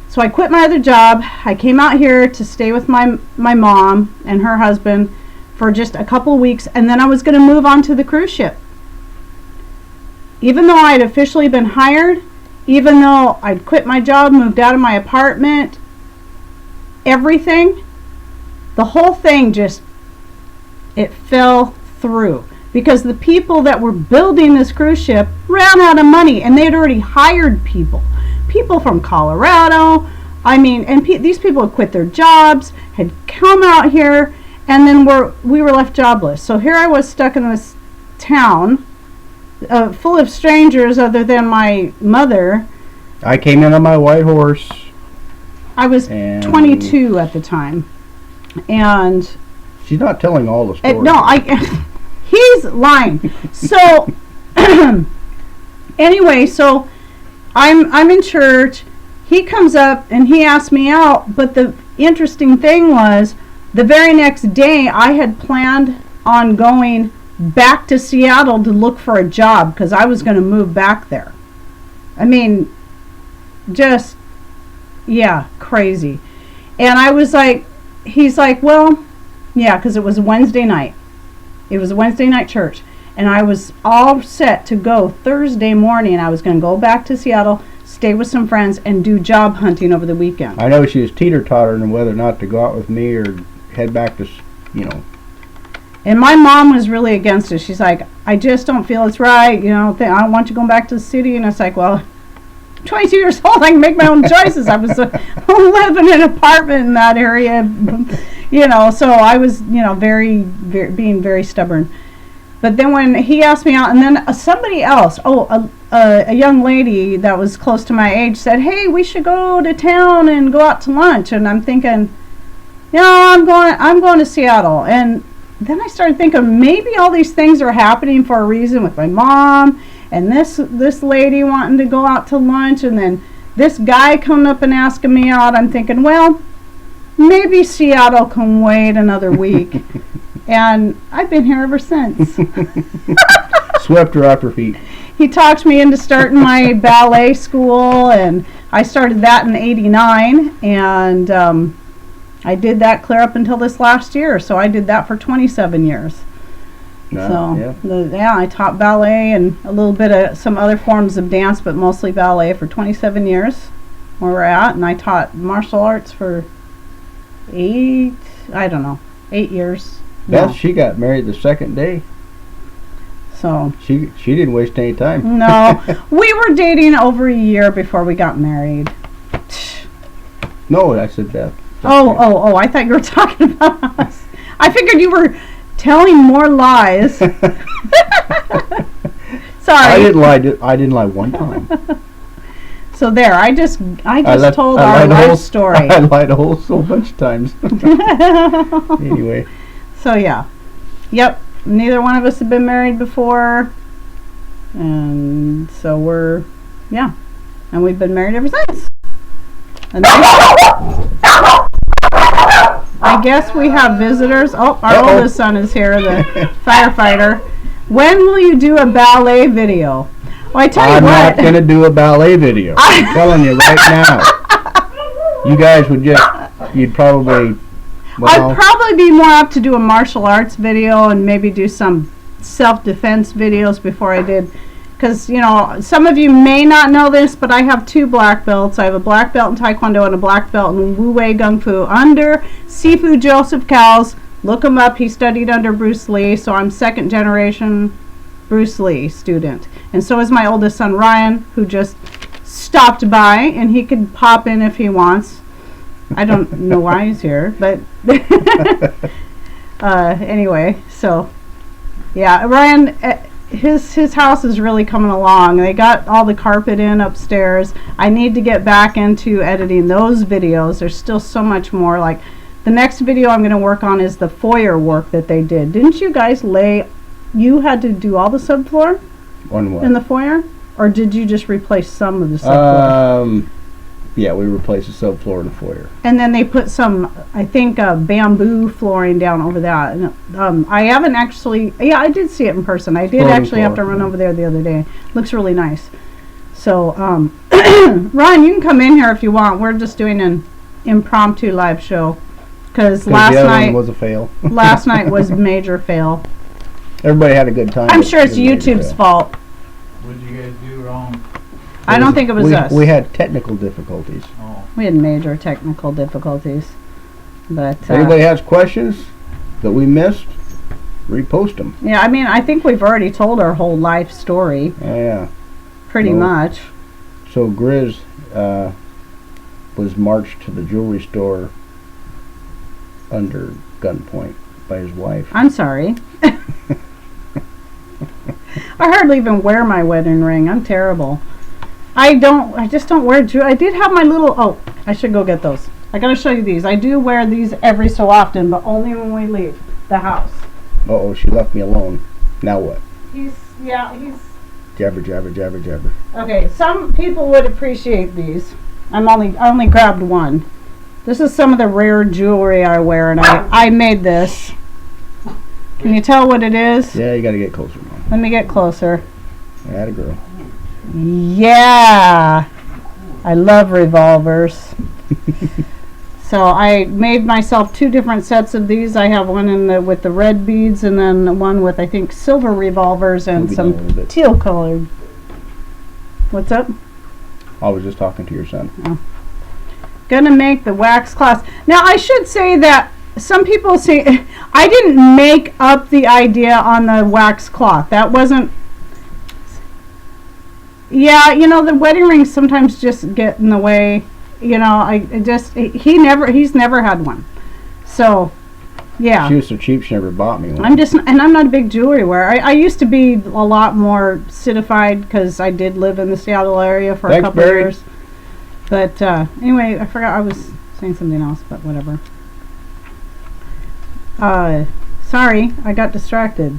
So I quit my other job. I came out here to stay with my mom and her husband for just a couple of weeks, and then I was going to move on to the cruise ship. Even though I had officially been hired, even though I'd quit my job, moved out of my apartment, everything, the whole thing just, it fell through. Because the people that were building this cruise ship ran out of money, and they had already hired people. People from Colorado, I mean, and these people had quit their jobs, had come out here, and then we were left jobless. So here I was stuck in this town full of strangers other than my mother. I came in on my white horse. I was 22 at the time. And she's not telling all the stories. No, he's lying. So anyway, so I'm in church. He comes up and he asked me out, but the interesting thing was the very next day I had planned on going back to Seattle to look for a job because I was going to move back there. I mean, just, yeah, crazy. And I was like, he's like, well, yeah, because it was a Wednesday night. It was a Wednesday night church. And I was all set to go Thursday morning. I was going to go back to Seattle, stay with some friends, and do job hunting over the weekend. I know she was teeter-tottering on whether or not to go out with me or head back to, And my mom was really against it. She's like, I just don't feel it's right. I don't want you going back to the city. And it's like, well, I'm 22 years old. I can make my own choices. I was living in an apartment in that area, so I was, very, being very stubborn. But then when he asked me out, and then somebody else, a young lady that was close to my age said, hey, we should go to town and go out to lunch. And I'm thinking, I'm going to Seattle. And then I started thinking maybe all these things are happening for a reason with my mom and this lady wanting to go out to lunch, and then this guy coming up and asking me out. I'm thinking, well, maybe Seattle can wait another week. And I've been here ever since. Swept her off her feet. He talked me into starting my ballet school, and I started that in '89, and I did that clear up until this last year. So I did that for 27 years. I taught ballet and a little bit of some other forms of dance, but mostly ballet for 27 years where we're at. And I taught martial arts for 8 years. Beth, she got married the second day. So she didn't waste any time. No, we were dating over a year before we got married. No, I said Beth. Oh! I thought you were talking about us. I figured you were telling more lies. Sorry. I didn't lie one time. So there, I just told our life story. I lied a whole bunch of times. Anyway. So yeah, yep. Neither one of us have been married before, and so and we've been married ever since. And I guess we have visitors. Oh, our oldest son is here, the firefighter. When will you do a ballet video? Well, I tell you what. I'm not going to do a ballet video. I'm telling you right now. You guys you'd probably... Well, I'd probably be more apt to do a martial arts video and maybe do some self-defense videos before I did. Because, some of you may not know this, but I have 2 black belts. I have a black belt in Taekwondo and a black belt in Wu Wei Kung Fu under Sifu Joseph Cowles. Look him up. He studied under Bruce Lee, so I'm 2nd generation Bruce Lee student. And so is my oldest son, Ryan, who just stopped by, and he could pop in if he wants. I don't know why he's here, but anyway, so yeah, Ryan, his house is really coming along. They got all the carpet in upstairs. I need to get back into editing those videos. There's still so much more. Like the next video I'm going to work on is the foyer work that they did. Didn't you guys you had to do all the subfloor on what? In the foyer, or did you just replace some of the subfloor? Yeah, we replaced the subfloor in the foyer. And then they put some, I think, bamboo flooring down over that. And, I haven't actually, I did see it in person. I did actually have to run over there the other day. Looks really nice. So, Ron, you can come in here if you want. We're just doing an impromptu live show. Because last night was a fail. Last night was major fail. Everybody had a good time. I'm sure it's YouTube's fault. What did you guys do wrong? I don't think it was us. We had technical difficulties. Oh. We had major technical difficulties. But If anybody has questions that we missed, repost them. yeah, I mean, I think we've already told our whole life story, Yeah. pretty No. much. So Grizz was marched to the jewelry store under gunpoint by his wife. I'm sorry. I hardly even wear my wedding ring. I'm terrible. I just don't wear jewelry. I did have my little, oh, I should go get those. I gotta show you these. I do wear these every so often, but only when we leave the house. Uh-oh, she left me alone. Now what? He's Jabber, jabber, jabber, jabber. okay. Some people would appreciate these. I only grabbed one. This is some of the rare jewelry I wear, and I made this. Can you tell what it is? Yeah, you gotta get closer, Mom. Let me get closer. Atta girl. Yeah, I love revolvers. So I made myself 2 different sets of these. I have one with the red beads, and then one with, I think, silver revolvers and Moving on a little some bit. teal colored. What's up? I was just talking to your son. Gonna make the wax cloth. Now I should say that some people say I didn't make up the idea on the wax cloth. That wasn't. Yeah, you know, the wedding rings sometimes just get in the way. You know, he's never had one. So, yeah. She was so cheap she never bought me one. I'm not a big jewelry wearer. I used to be a lot more citified because I did live in the Seattle area for a couple of Barry. years. But anyway, I forgot I was saying something else, but whatever. Sorry, I got distracted.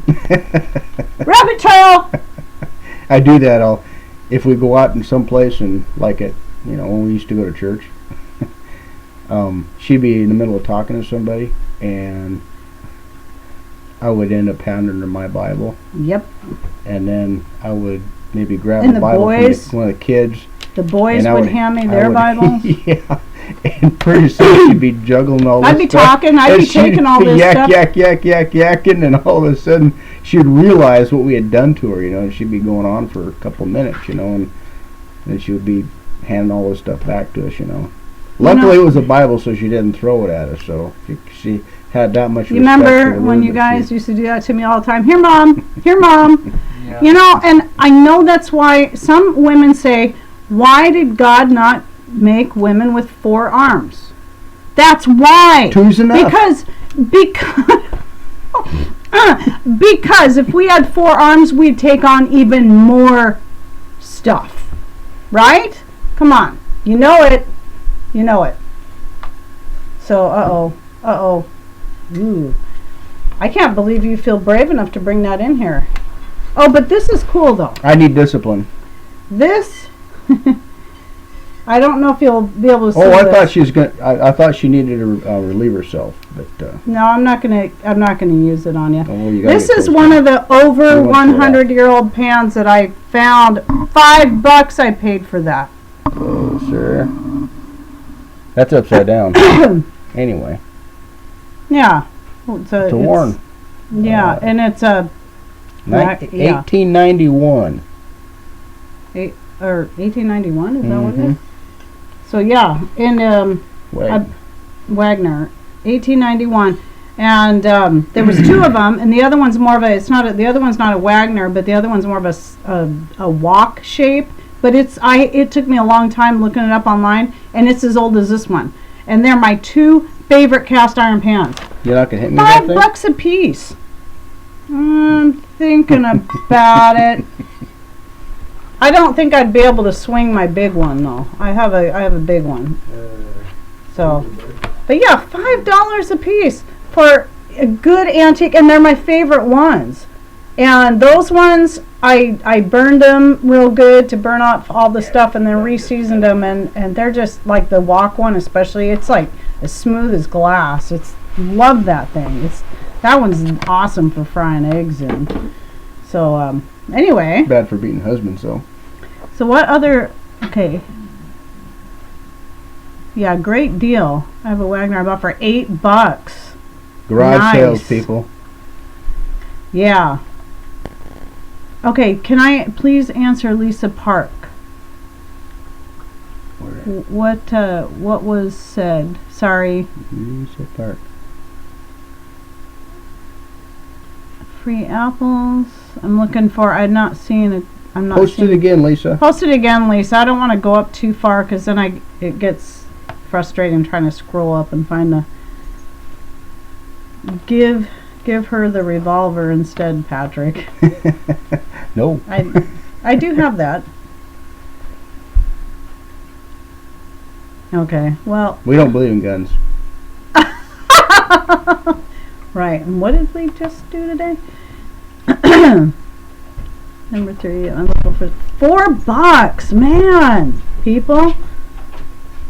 Rabbit trail! I do that. If we go out in some place and like it, you know, when we used to go to church, she'd be in the middle of talking to somebody, and I would end up handing her my Bible, Yep. and then I would maybe grab And the the Bible boys? from one of the kids. The boys and I would hand me their Bibles. Yeah, and pretty soon she'd be juggling all this I'd be stuff, talking, I'd and be she'd taking all this yak, stuff. yakking, and all of a sudden she'd realize what we had done to her, you know, and she'd be going on for a couple minutes, you know, and then she would be handing all this stuff back to us, you know. Luckily it was a Bible, so she didn't throw it at us, so she had that much You respect for remember the when word you that guys used to do that to me all the time? Here, Mom. Here, Mom. Yeah. You know, and I know that's why some women say, why did God not make women with 4 arms? That's why. 2's enough. Because if we had 4 arms, we'd take on even more stuff. Right? Come on. You know it. You know it. So, Ooh. I can't believe you feel brave enough to bring that in here. Oh, but this is cool, though. I need discipline. This, I don't know if you'll be able to see Oh, I this. thought she was gonna. I thought she needed to relieve herself, but No, I'm not gonna use it on you. well, you gotta This get is close one to of the over You want to 100-year-old pans that I found. $5 I paid for that. Oh, sir. That's upside down. Anyway, Yeah. Well, it's a worn. Yeah, and it's a yeah. 1891. Or 1891, is that what it Mhm. is? So yeah, in Wait. Wagner, 1891, and there was 2 of them, and the other one's more of a. The other one's not a Wagner, but the other one's more of a walk shape. But it took me a long time looking it up online, and it's as old as this one. And they're my 2 favorite cast iron pans. You're not gonna hit me with that thing? $5 a piece. I'm thinking about it. I don't think I'd be able to swing my big one though. I have a big one. So, but yeah, $5 a piece for a good antique, and they're my favorite ones. And those ones, I burned them real good to burn off all the stuff, and then re-seasoned them, and they're just like the wok one especially. It's like as smooth as glass. Love that thing. That one's awesome for frying eggs in. So anyway. Bad for beating husbands, though. So what other? Okay. Yeah, great deal. I have a Wagner I bought for $8. Garage Nice. sales, people. Yeah. Okay, can I please answer Lisa Park? Where What was said? Sorry. So dark. Free apples. I'm looking for. I'm not seeing it. I'm not. Post it again, Lisa. Post it again, Lisa. I don't want to go up too far because then it gets frustrating trying to scroll up and find the. Give her the revolver instead, Patrick. No. I do have that. Okay. Well. We don't believe in guns. Right. And what did we just do today? Number 3. I'm looking for $4, man. People,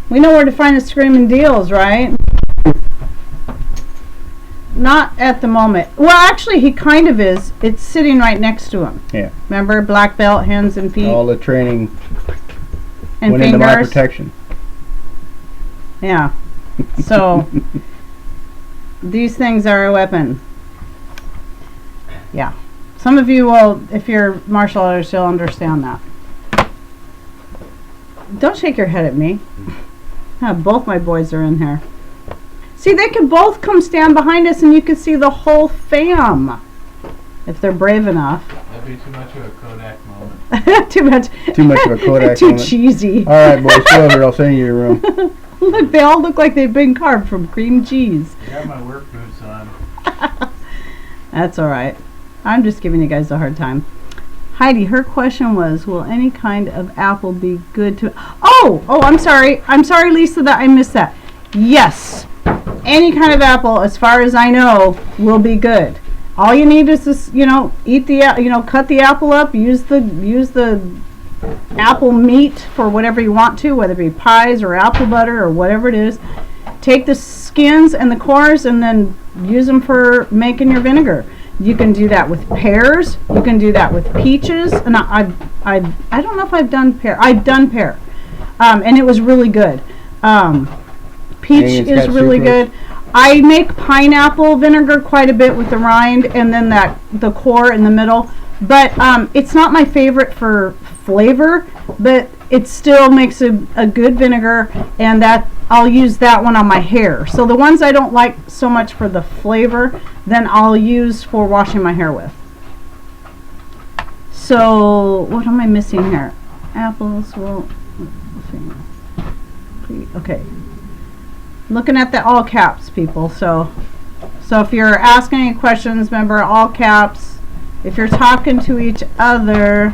we know where to find the screaming deals, right? Not at the moment. Well, actually, he kind of is. It's sitting right next to him. Yeah. Remember, black belt, hands and feet, All the training and went into my fingers. protection. Yeah. So these things are a weapon. Yeah. Some of you will, if you're martial artists, you'll understand that. Don't shake your head at me. Both my boys are in here. See, they could both come stand behind us and you could see the whole fam. If they're brave enough. That'd be too much of a Kodak moment. Too much of a Kodak Too moment. cheesy. All right, boys, go over. I'll send you your room. Look, they all look like they've been carved from cream cheese. I got my work boots on. That's all right. I'm just giving you guys a hard time. Heidi, her question was, will any kind of apple be good to... Oh, I'm sorry. I'm sorry, Lisa, that I missed that. Yes. Any kind of apple, as far as I know, will be good. All you need is this, eat the, cut the apple up, use the apple meat for whatever you want to, whether it be pies or apple butter or whatever it is. Take the skins and the cores and then use them for making your vinegar. You can do that with pears. You can do that with peaches. And I don't know if I've done pear. I've done pear, and it was really good. Peach is really good. I make pineapple vinegar quite a bit with the rind and then the core in the middle. But it's not my favorite for flavor, but it still makes a good vinegar, and that I'll use that one on my hair. So the ones I don't like so much for the flavor, then I'll use for washing my hair with. So what am I missing here? Apples will... Okay. Looking at the all caps, people. So if you're asking any questions, remember all caps. If you're talking to each other,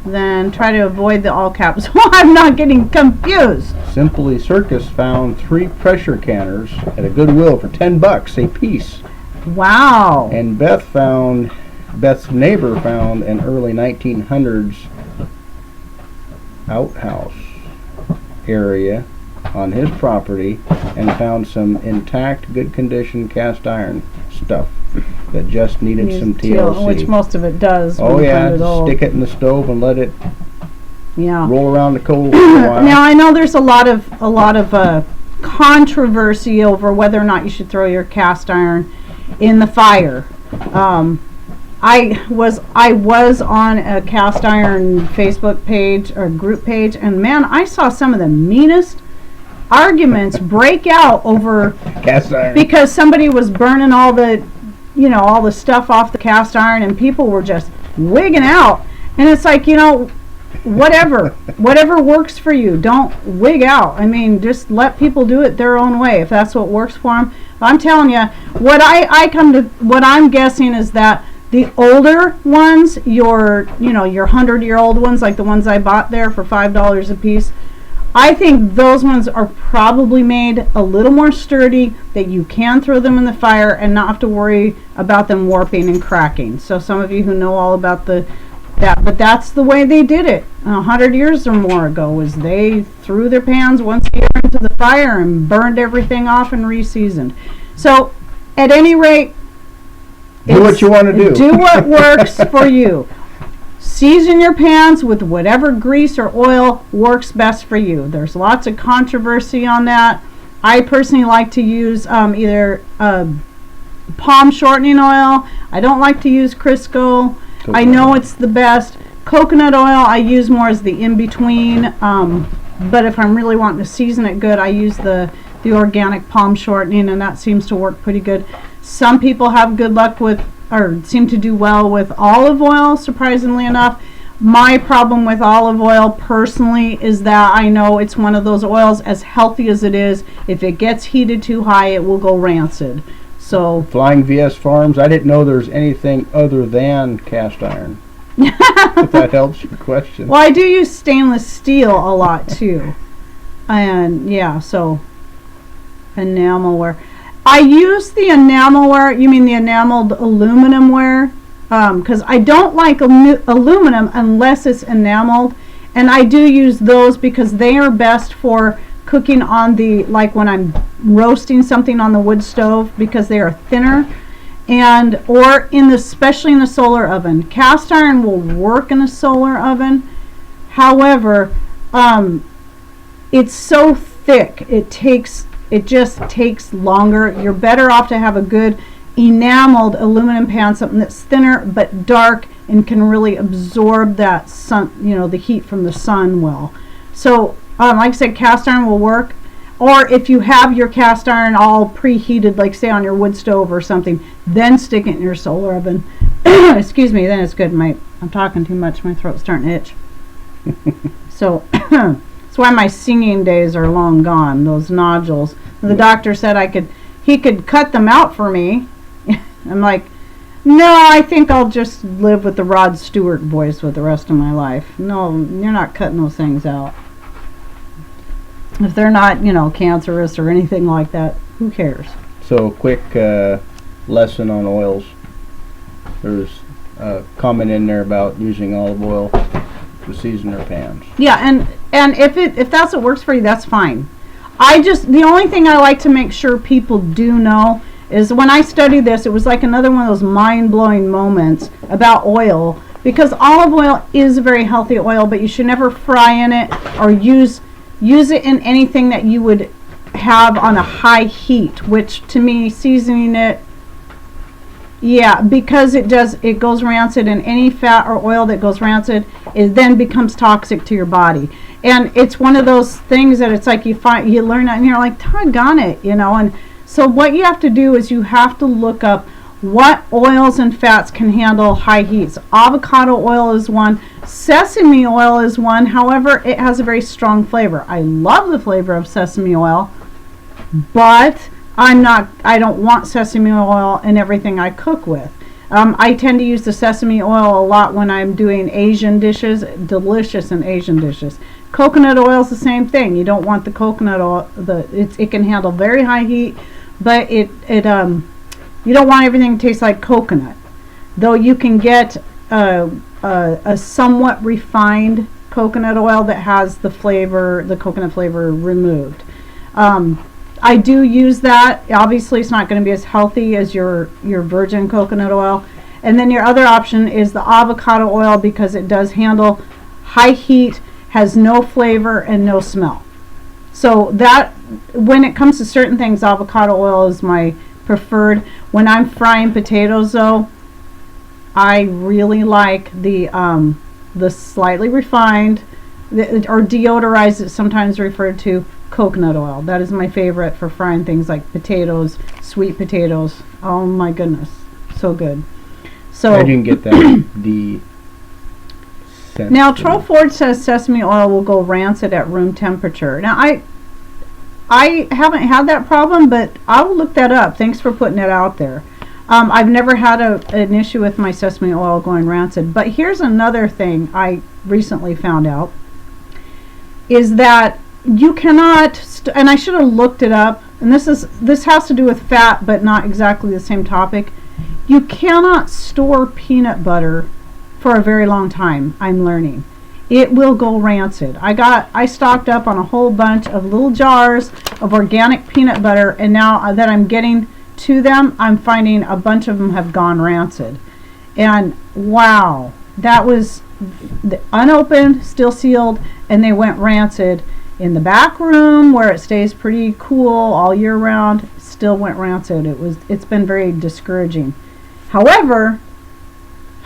then try to avoid the all caps. I'm not getting confused. Simply Circus found 3 pressure canners at a Goodwill for $10 a piece. Wow. And Beth's neighbor found an early 1900s outhouse area on his property and found some intact, good condition cast iron stuff that just needed some TLC. Which most of it does. Oh yeah, stick it in the stove and let it roll around the coal for a while. Now I know there's a lot of controversy over whether or not you should throw your cast iron in the fire. I was on a cast iron Facebook page or group page, and man, I saw some of the meanest arguments break out over cast iron because somebody was burning all the stuff off the cast iron, and people were just wigging out. And it's like, whatever works for you. Don't wig out. I mean, just let people do it their own way if that's what works for them. I'm telling you, what I'm guessing is that the older ones, your 100-year-old ones, like the ones I bought there for $5 a piece, I think those ones are probably made a little more sturdy, that you can throw them in the fire and not have to worry about them warping and cracking. So some of you who know all about that, but that's the way they did it 100 years or more ago, was they threw their pans once a year into the fire and burned everything off and re-seasoned. So at any rate, do what you want to do. Do what works for you. Season your pans with whatever grease or oil works best for you. There's lots of controversy on that. I personally like to use either palm shortening oil. I don't like to use Crisco. I know it's the best. Coconut oil I use more as the in-between. But if I'm really wanting to season it good, I use the organic palm shortening, and that seems to work pretty good. Some people have good luck with, or seem to do well with olive oil, surprisingly enough. My problem with olive oil personally is that I know it's one of those oils, as healthy as it is, if it gets heated too high, it will go rancid. So Flying VS Farms, I didn't know there's anything other than cast iron. If that helps your question. well, I do use stainless steel a lot too. And yeah, so enamelware. I use the enamelware, you mean the enameled aluminum ware? Because I don't like aluminum unless it's enameled, and I do use those because they are best for cooking on the, like when I'm roasting something on the wood stove, because they are thinner, and or especially in the solar oven. Cast iron will work in a solar oven, however, it's so thick, it just takes longer. You're better off to have a good enameled aluminum pan, something that's thinner but dark and can really absorb that sun, the heat from the sun well. So like I said, cast iron will work. Or if you have your cast iron all preheated, like say on your wood stove or something, then stick it in your solar oven. Excuse me, then it's good. I'm talking too much, my throat's starting to itch. So that's why my singing days are long gone, those nodules. The doctor said he could cut them out for me. I'm like, no, I think I'll just live with the Rod Stewart voice with the rest of my life. No, you're not cutting those things out. If they're not, cancerous or anything like that, who cares? So, quick lesson on oils. There's a comment in there about using olive oil to season their pans. Yeah, and if that's what works for you, that's fine. The only thing I like to make sure people do know is when I studied this, it was like another one of those mind-blowing moments about oil, because olive oil is a very healthy oil, but you should never fry in it or use it in anything that you would have on a high heat, which to me, seasoning it, yeah, because it goes rancid, and any fat or oil that goes rancid, it then becomes toxic to your body. And it's one of those things that it's like you learn that and you're like, doggone it, and so what you have to do is you have to look up what oils and fats can handle high heats. Avocado oil is one. Sesame oil is one. However, it has a very strong flavor. I love the flavor of sesame oil, but I don't want sesame oil in everything I cook with. I tend to use the sesame oil a lot when I'm doing Asian dishes, delicious in Asian dishes. Coconut oil is the same thing. You don't want the coconut oil. It can handle very high heat, but you don't want everything to taste like coconut. Though you can get a somewhat refined coconut oil that has the coconut flavor removed. I do use that. Obviously, it's not going to be as healthy as your virgin coconut oil. And then your other option is the avocado oil, because it does handle high heat, has no flavor and no smell. So that, when it comes to certain things, avocado oil is my preferred. When I'm frying potatoes, though, I really like the slightly refined, or deodorized, it's sometimes referred to, coconut oil. That is my favorite for frying things like potatoes, sweet potatoes. Oh my goodness, so good. So I didn't get that. Now, Troll Ford says sesame oil will go rancid at room temperature. Now, I haven't had that problem, but I'll look that up. Thanks for putting it out there. I've never had an issue with my sesame oil going rancid. But here's another thing I recently found out, is that you cannot, and I should have looked it up, and this has to do with fat, but not exactly the same topic. You cannot store peanut butter for a very long time, I'm learning. It will go rancid. I stocked up on a whole bunch of little jars of organic peanut butter, and now that I'm getting to them, I'm finding a bunch of them have gone rancid. And wow, that was unopened, still sealed, and they went rancid in the back room where it stays pretty cool all year round. Still went rancid. It's been very discouraging. However,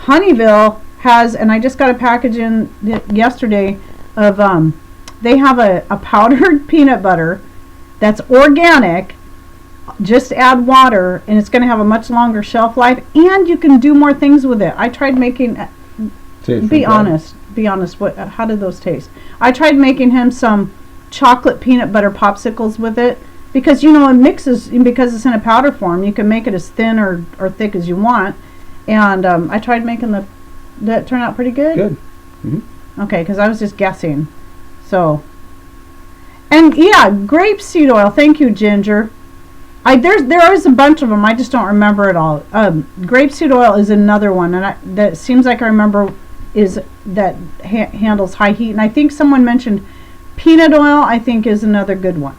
Honeyville has, and I just got a package in yesterday of they have a powdered peanut butter that's organic. Just add water, and it's going to have a much longer shelf life, and you can do more things with it. I tried making. Be honest. How did those taste? I tried making him some chocolate peanut butter popsicles with it, because it mixes, because it's in a powder form. You can make it as thin or thick as you want, and I tried making that turned out pretty good. Good. Mm-hmm. Okay, because I was just guessing. So, and yeah, grapeseed oil. Thank you, Ginger. There is a bunch of them. I just don't remember it all. Grapeseed oil is another one, and that seems like I remember handles high heat. And I think someone mentioned peanut oil. I think is another good one.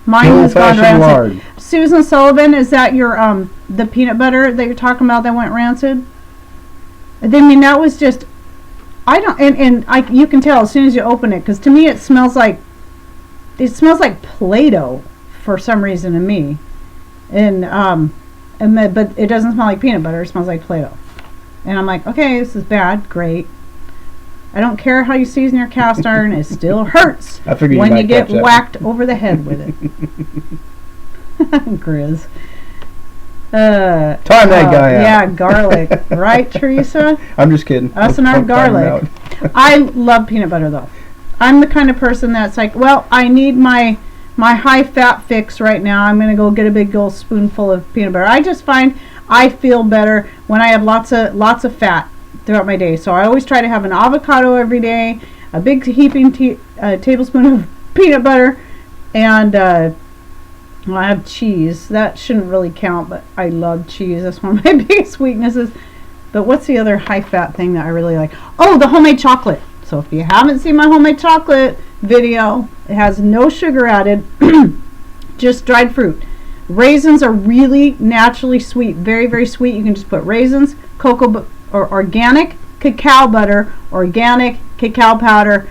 Mine has gone rancid. Susan Sullivan, is that your the peanut butter that you're talking about that went rancid? I mean, that was just. I don't, and you can tell as soon as you open it, because to me it smells like Play-Doh. For some reason to me, but it doesn't smell like peanut butter. It smells like Play-Doh, and I'm like, okay, this is bad. Great. I don't care how you season your cast iron; it still hurts when you get whacked over the head with it. Grizz. Time that guy out. Yeah, garlic, right, Teresa? I'm just kidding. Us and our garlic. I love peanut butter though. I'm the kind of person that's like, well, I need my high fat fix right now. I'm going to go get a big old spoonful of peanut butter. I just find I feel better when I have lots of fat throughout my day. So I always try to have an avocado every day, a big heaping tablespoon of peanut butter, and I have cheese. That shouldn't really count, but I love cheese. That's one of my biggest weaknesses. But what's the other high fat thing that I really like? Oh, the homemade chocolate. So if you haven't seen my homemade chocolate video, it has no sugar added, just dried fruit. Raisins are really naturally sweet, very, very sweet. You can just put raisins, cocoa or organic cacao butter, organic cacao powder.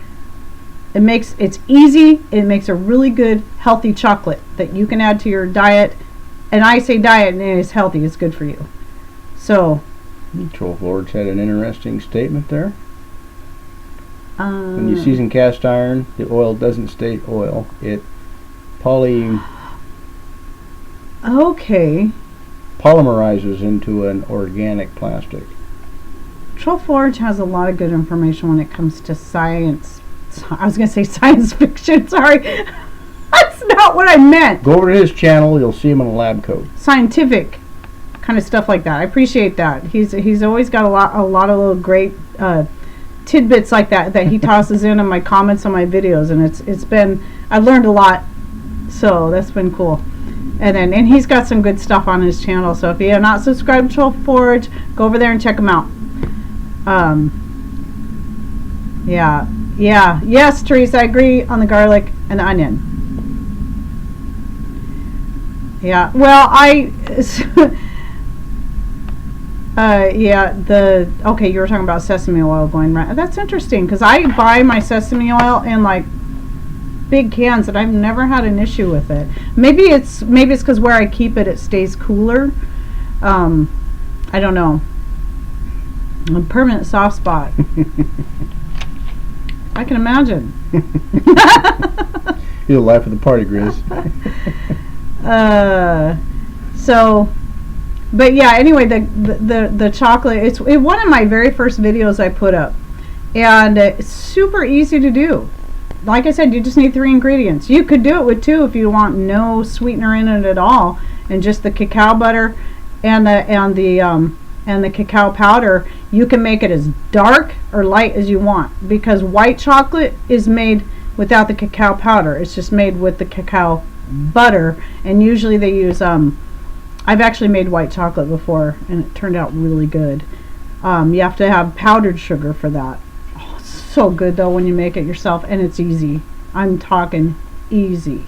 It's easy. It makes a really good healthy chocolate that you can add to your diet. And I say diet, and it's healthy. It's good for you. So, Troll Forge had an interesting statement there. When you season cast iron, the oil doesn't stay oil. It polymerizes into an organic plastic. Troll Forge has a lot of good information when it comes to science. I was going to say science fiction. Sorry. That's not what I meant. Go over to his channel. You'll see him in a lab coat. Scientific kind of stuff like that. I appreciate that. He's always got a lot of little great tidbits like that he tosses in my comments on my videos, and I've learned a lot, so that's been cool. And he's got some good stuff on his channel, so if you have not subscribed to Troll Forge, go over there and check him out. Yes, Teresa, I agree on the garlic and the onion. Yeah, well, okay, you were talking about sesame oil going right. That's interesting, because I buy my sesame oil in like big cans, and I've never had an issue with it. Maybe it's because where I keep it stays cooler. I don't know. A permanent soft spot. I can imagine. You'll laugh at the party, Grizz. But yeah, anyway, the chocolate, it's one of my very first videos I put up, and it's super easy to do. Like I said, you just need 3 ingredients. You could do it with 2 if you want no sweetener in it at all, and just the cacao butter and the cacao powder. You can make it as dark or light as you want, because white chocolate is made without the cacao powder. It's just made with the cacao butter, and usually they use I've actually made white chocolate before, and it turned out really good. You have to have powdered sugar for that. Oh, it's so good though when you make it yourself, and it's easy. I'm talking easy.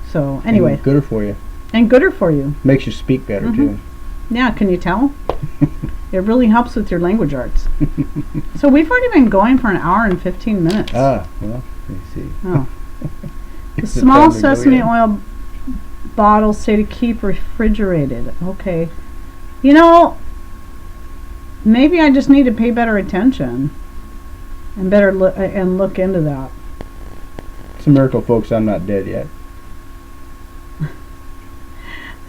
So anyway, and gooder for you. And gooder for you. Makes you speak better too. Yeah, can you tell? It really helps with your language arts. So we've already been going for 1 hour and 15 minutes. Well, let me see. Oh. The small sesame oil bottles say to keep refrigerated. Okay. Maybe I just need to pay better attention and look into that. It's a miracle, folks. I'm not dead yet.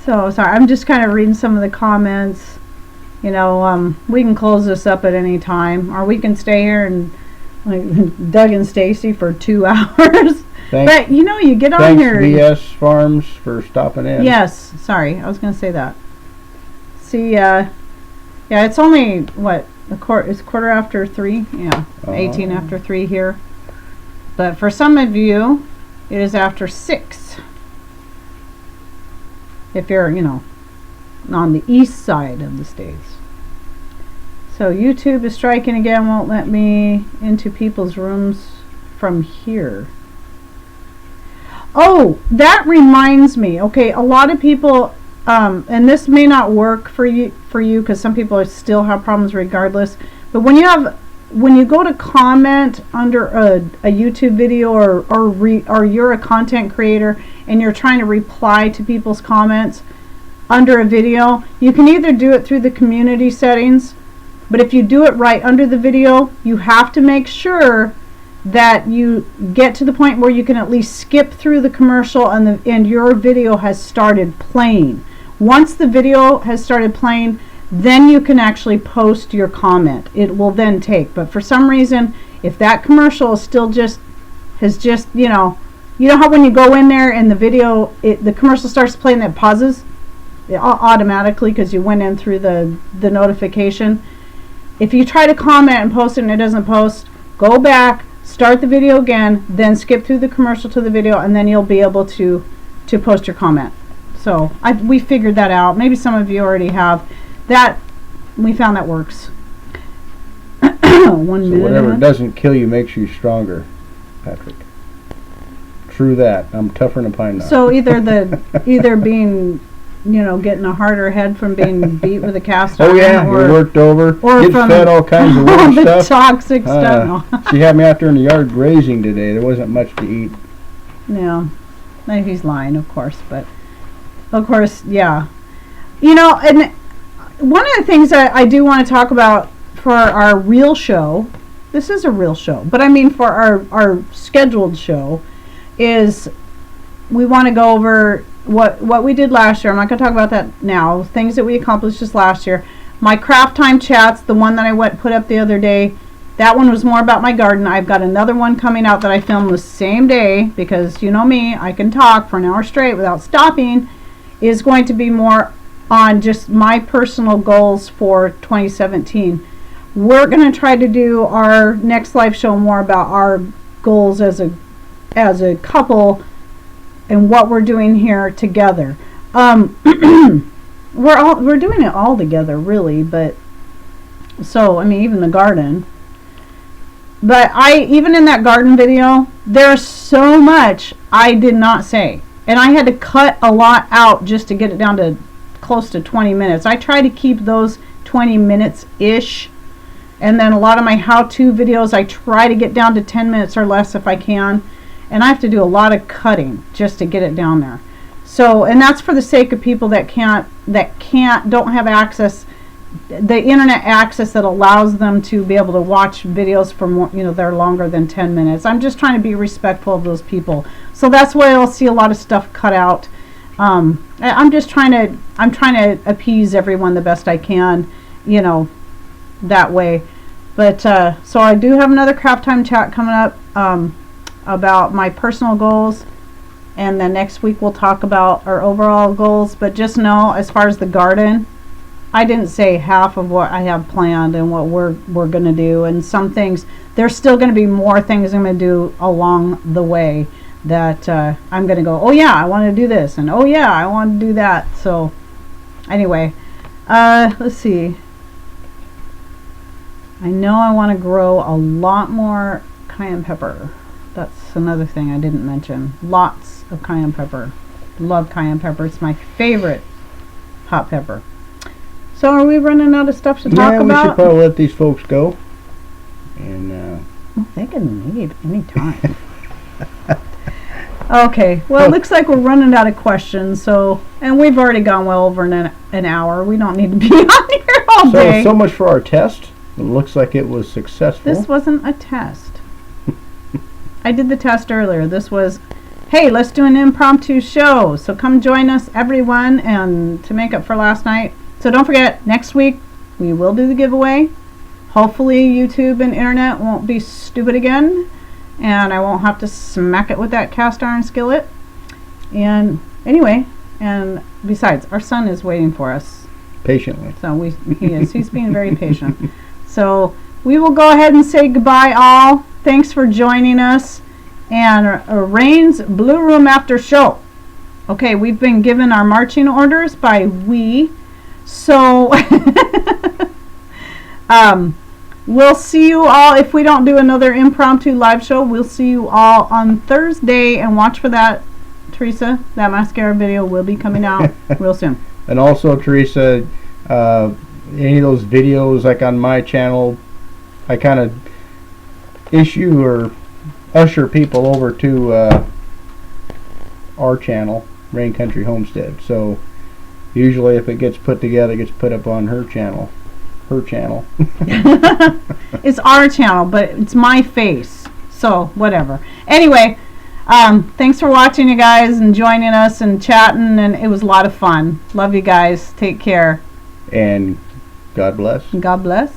So, sorry, I'm just kind of reading some of the comments. You know, we can close this up at any time, or we can stay here and like Doug and Stacy for 2 hours. But you know, you get on thanks here. VS Farms for stopping in. Yes, sorry, I was going to say that. See, yeah, it's only what it's 3:15. Yeah, 18 after 3 here. But for some of you, it is after 6. If you're, you know, on the east side of the states. So YouTube is striking again, won't let me into people's rooms from here. Oh, that reminds me. Okay, a lot of people, and this may not work for you because some people still have problems regardless. But when you go to comment under a YouTube video or you're a content creator and you're trying to reply to people's comments under a video, you can either do it through the community settings, but if you do it right under the video, you have to make sure that you get to the point where you can at least skip through the commercial and your video has started playing. Once the video has started playing, then you can actually post your comment. It will then take. But for some reason, if that commercial is still you know how when you go in there and the video, the commercial starts playing, that pauses automatically because you went in through the notification. If you try to comment and post it and it doesn't post, go back, start the video again, then skip through the commercial to the video, and then you'll be able to post your comment. So we figured that out. Maybe some of you already have. That we found that works. 1 minute. Whatever doesn't kill you makes you stronger, Patrick. True that. I'm tougher than a pine knot. So either being, you know, getting a harder head from being beat with a cast iron. Oh yeah, you're worked over. Or get from fed all kinds of weird the stuff. Toxic stuff. She had me out there in the yard grazing today. There wasn't much to eat. Yeah, he's lying, of course, but of course, yeah. You know, and one of the things that I do want to talk about for our real show, this is a real show, but I mean for our scheduled show, is we want to go over what we did last year. I'm not going to talk about that now. Things that we accomplished just last year. My craft time chats, the one that I put up the other day, that one was more about my garden. I've got another one coming out that I filmed the same day because you know me, I can talk for an hour straight without stopping. Is going to be more on just my personal goals for 2017. We're going to try to do our next live show more about our goals as a couple and what we're doing here together. We're doing it all together really, but so I mean even the garden. But even in that garden video, there's so much I did not say. And I had to cut a lot out just to get it down to close to 20 minutes. I try to keep those 20 minutes-ish. And then a lot of my how-to videos, I try to get down to 10 minutes or less if I can. And I have to do a lot of cutting just to get it down there. So, and that's for the sake of people that don't have access, the internet access that allows them to be able to watch videos for more, you know, they're longer than 10 minutes. I'm just trying to be respectful of those people. So that's why I'll see a lot of stuff cut out. I'm trying to appease everyone the best I can, you know, that way. But so I do have another craft time chat coming up about my personal goals, and then next week we'll talk about our overall goals. But just know, as far as the garden, I didn't say half of what I have planned and what we're going to do, and some things, there's still going to be more things I'm going to do along the way that I'm going to go, oh yeah, I want to do this, and oh yeah, I want to do that. So anyway, let's see. I know I want to grow a lot more cayenne pepper. That's another thing I didn't mention. Lots of cayenne pepper. Love cayenne pepper. It's my favorite hot pepper. So are we running out of stuff to talk about? Yeah, we should probably let these folks go. And they can leave any time. Okay, well, it looks like we're running out of questions, so, and we've already gone well over an hour. We don't need to be on here all day. So much for our test. It looks like it was successful. This wasn't a test. I did the test earlier. This was, hey, let's do an impromptu show. So come join us, everyone, and to make up for last night. So don't forget, next week we will do the giveaway. Hopefully YouTube and internet won't be stupid again, and I won't have to smack it with that cast iron skillet. And anyway, and besides, our son is waiting for us. Patiently. So he's being very patient. So we will go ahead and say goodbye, all. Thanks for joining us. And Rain's Blue Room After Show. Okay, we've been given our marching orders by we. So we'll see you all. If we don't do another impromptu live show, we'll see you all on Thursday. And watch for that, Teresa. That mascara video will be coming out real soon. And also, Teresa, any of those videos like on my channel, I kind of issue or usher people over to our channel, Rain Country Homestead. So usually if it gets put together, it gets put up on her channel. It's our channel, but it's my face. So whatever. Anyway, thanks for watching, you guys, and joining us and chatting, and it was a lot of fun. Love you guys. Take care. And God bless. God bless.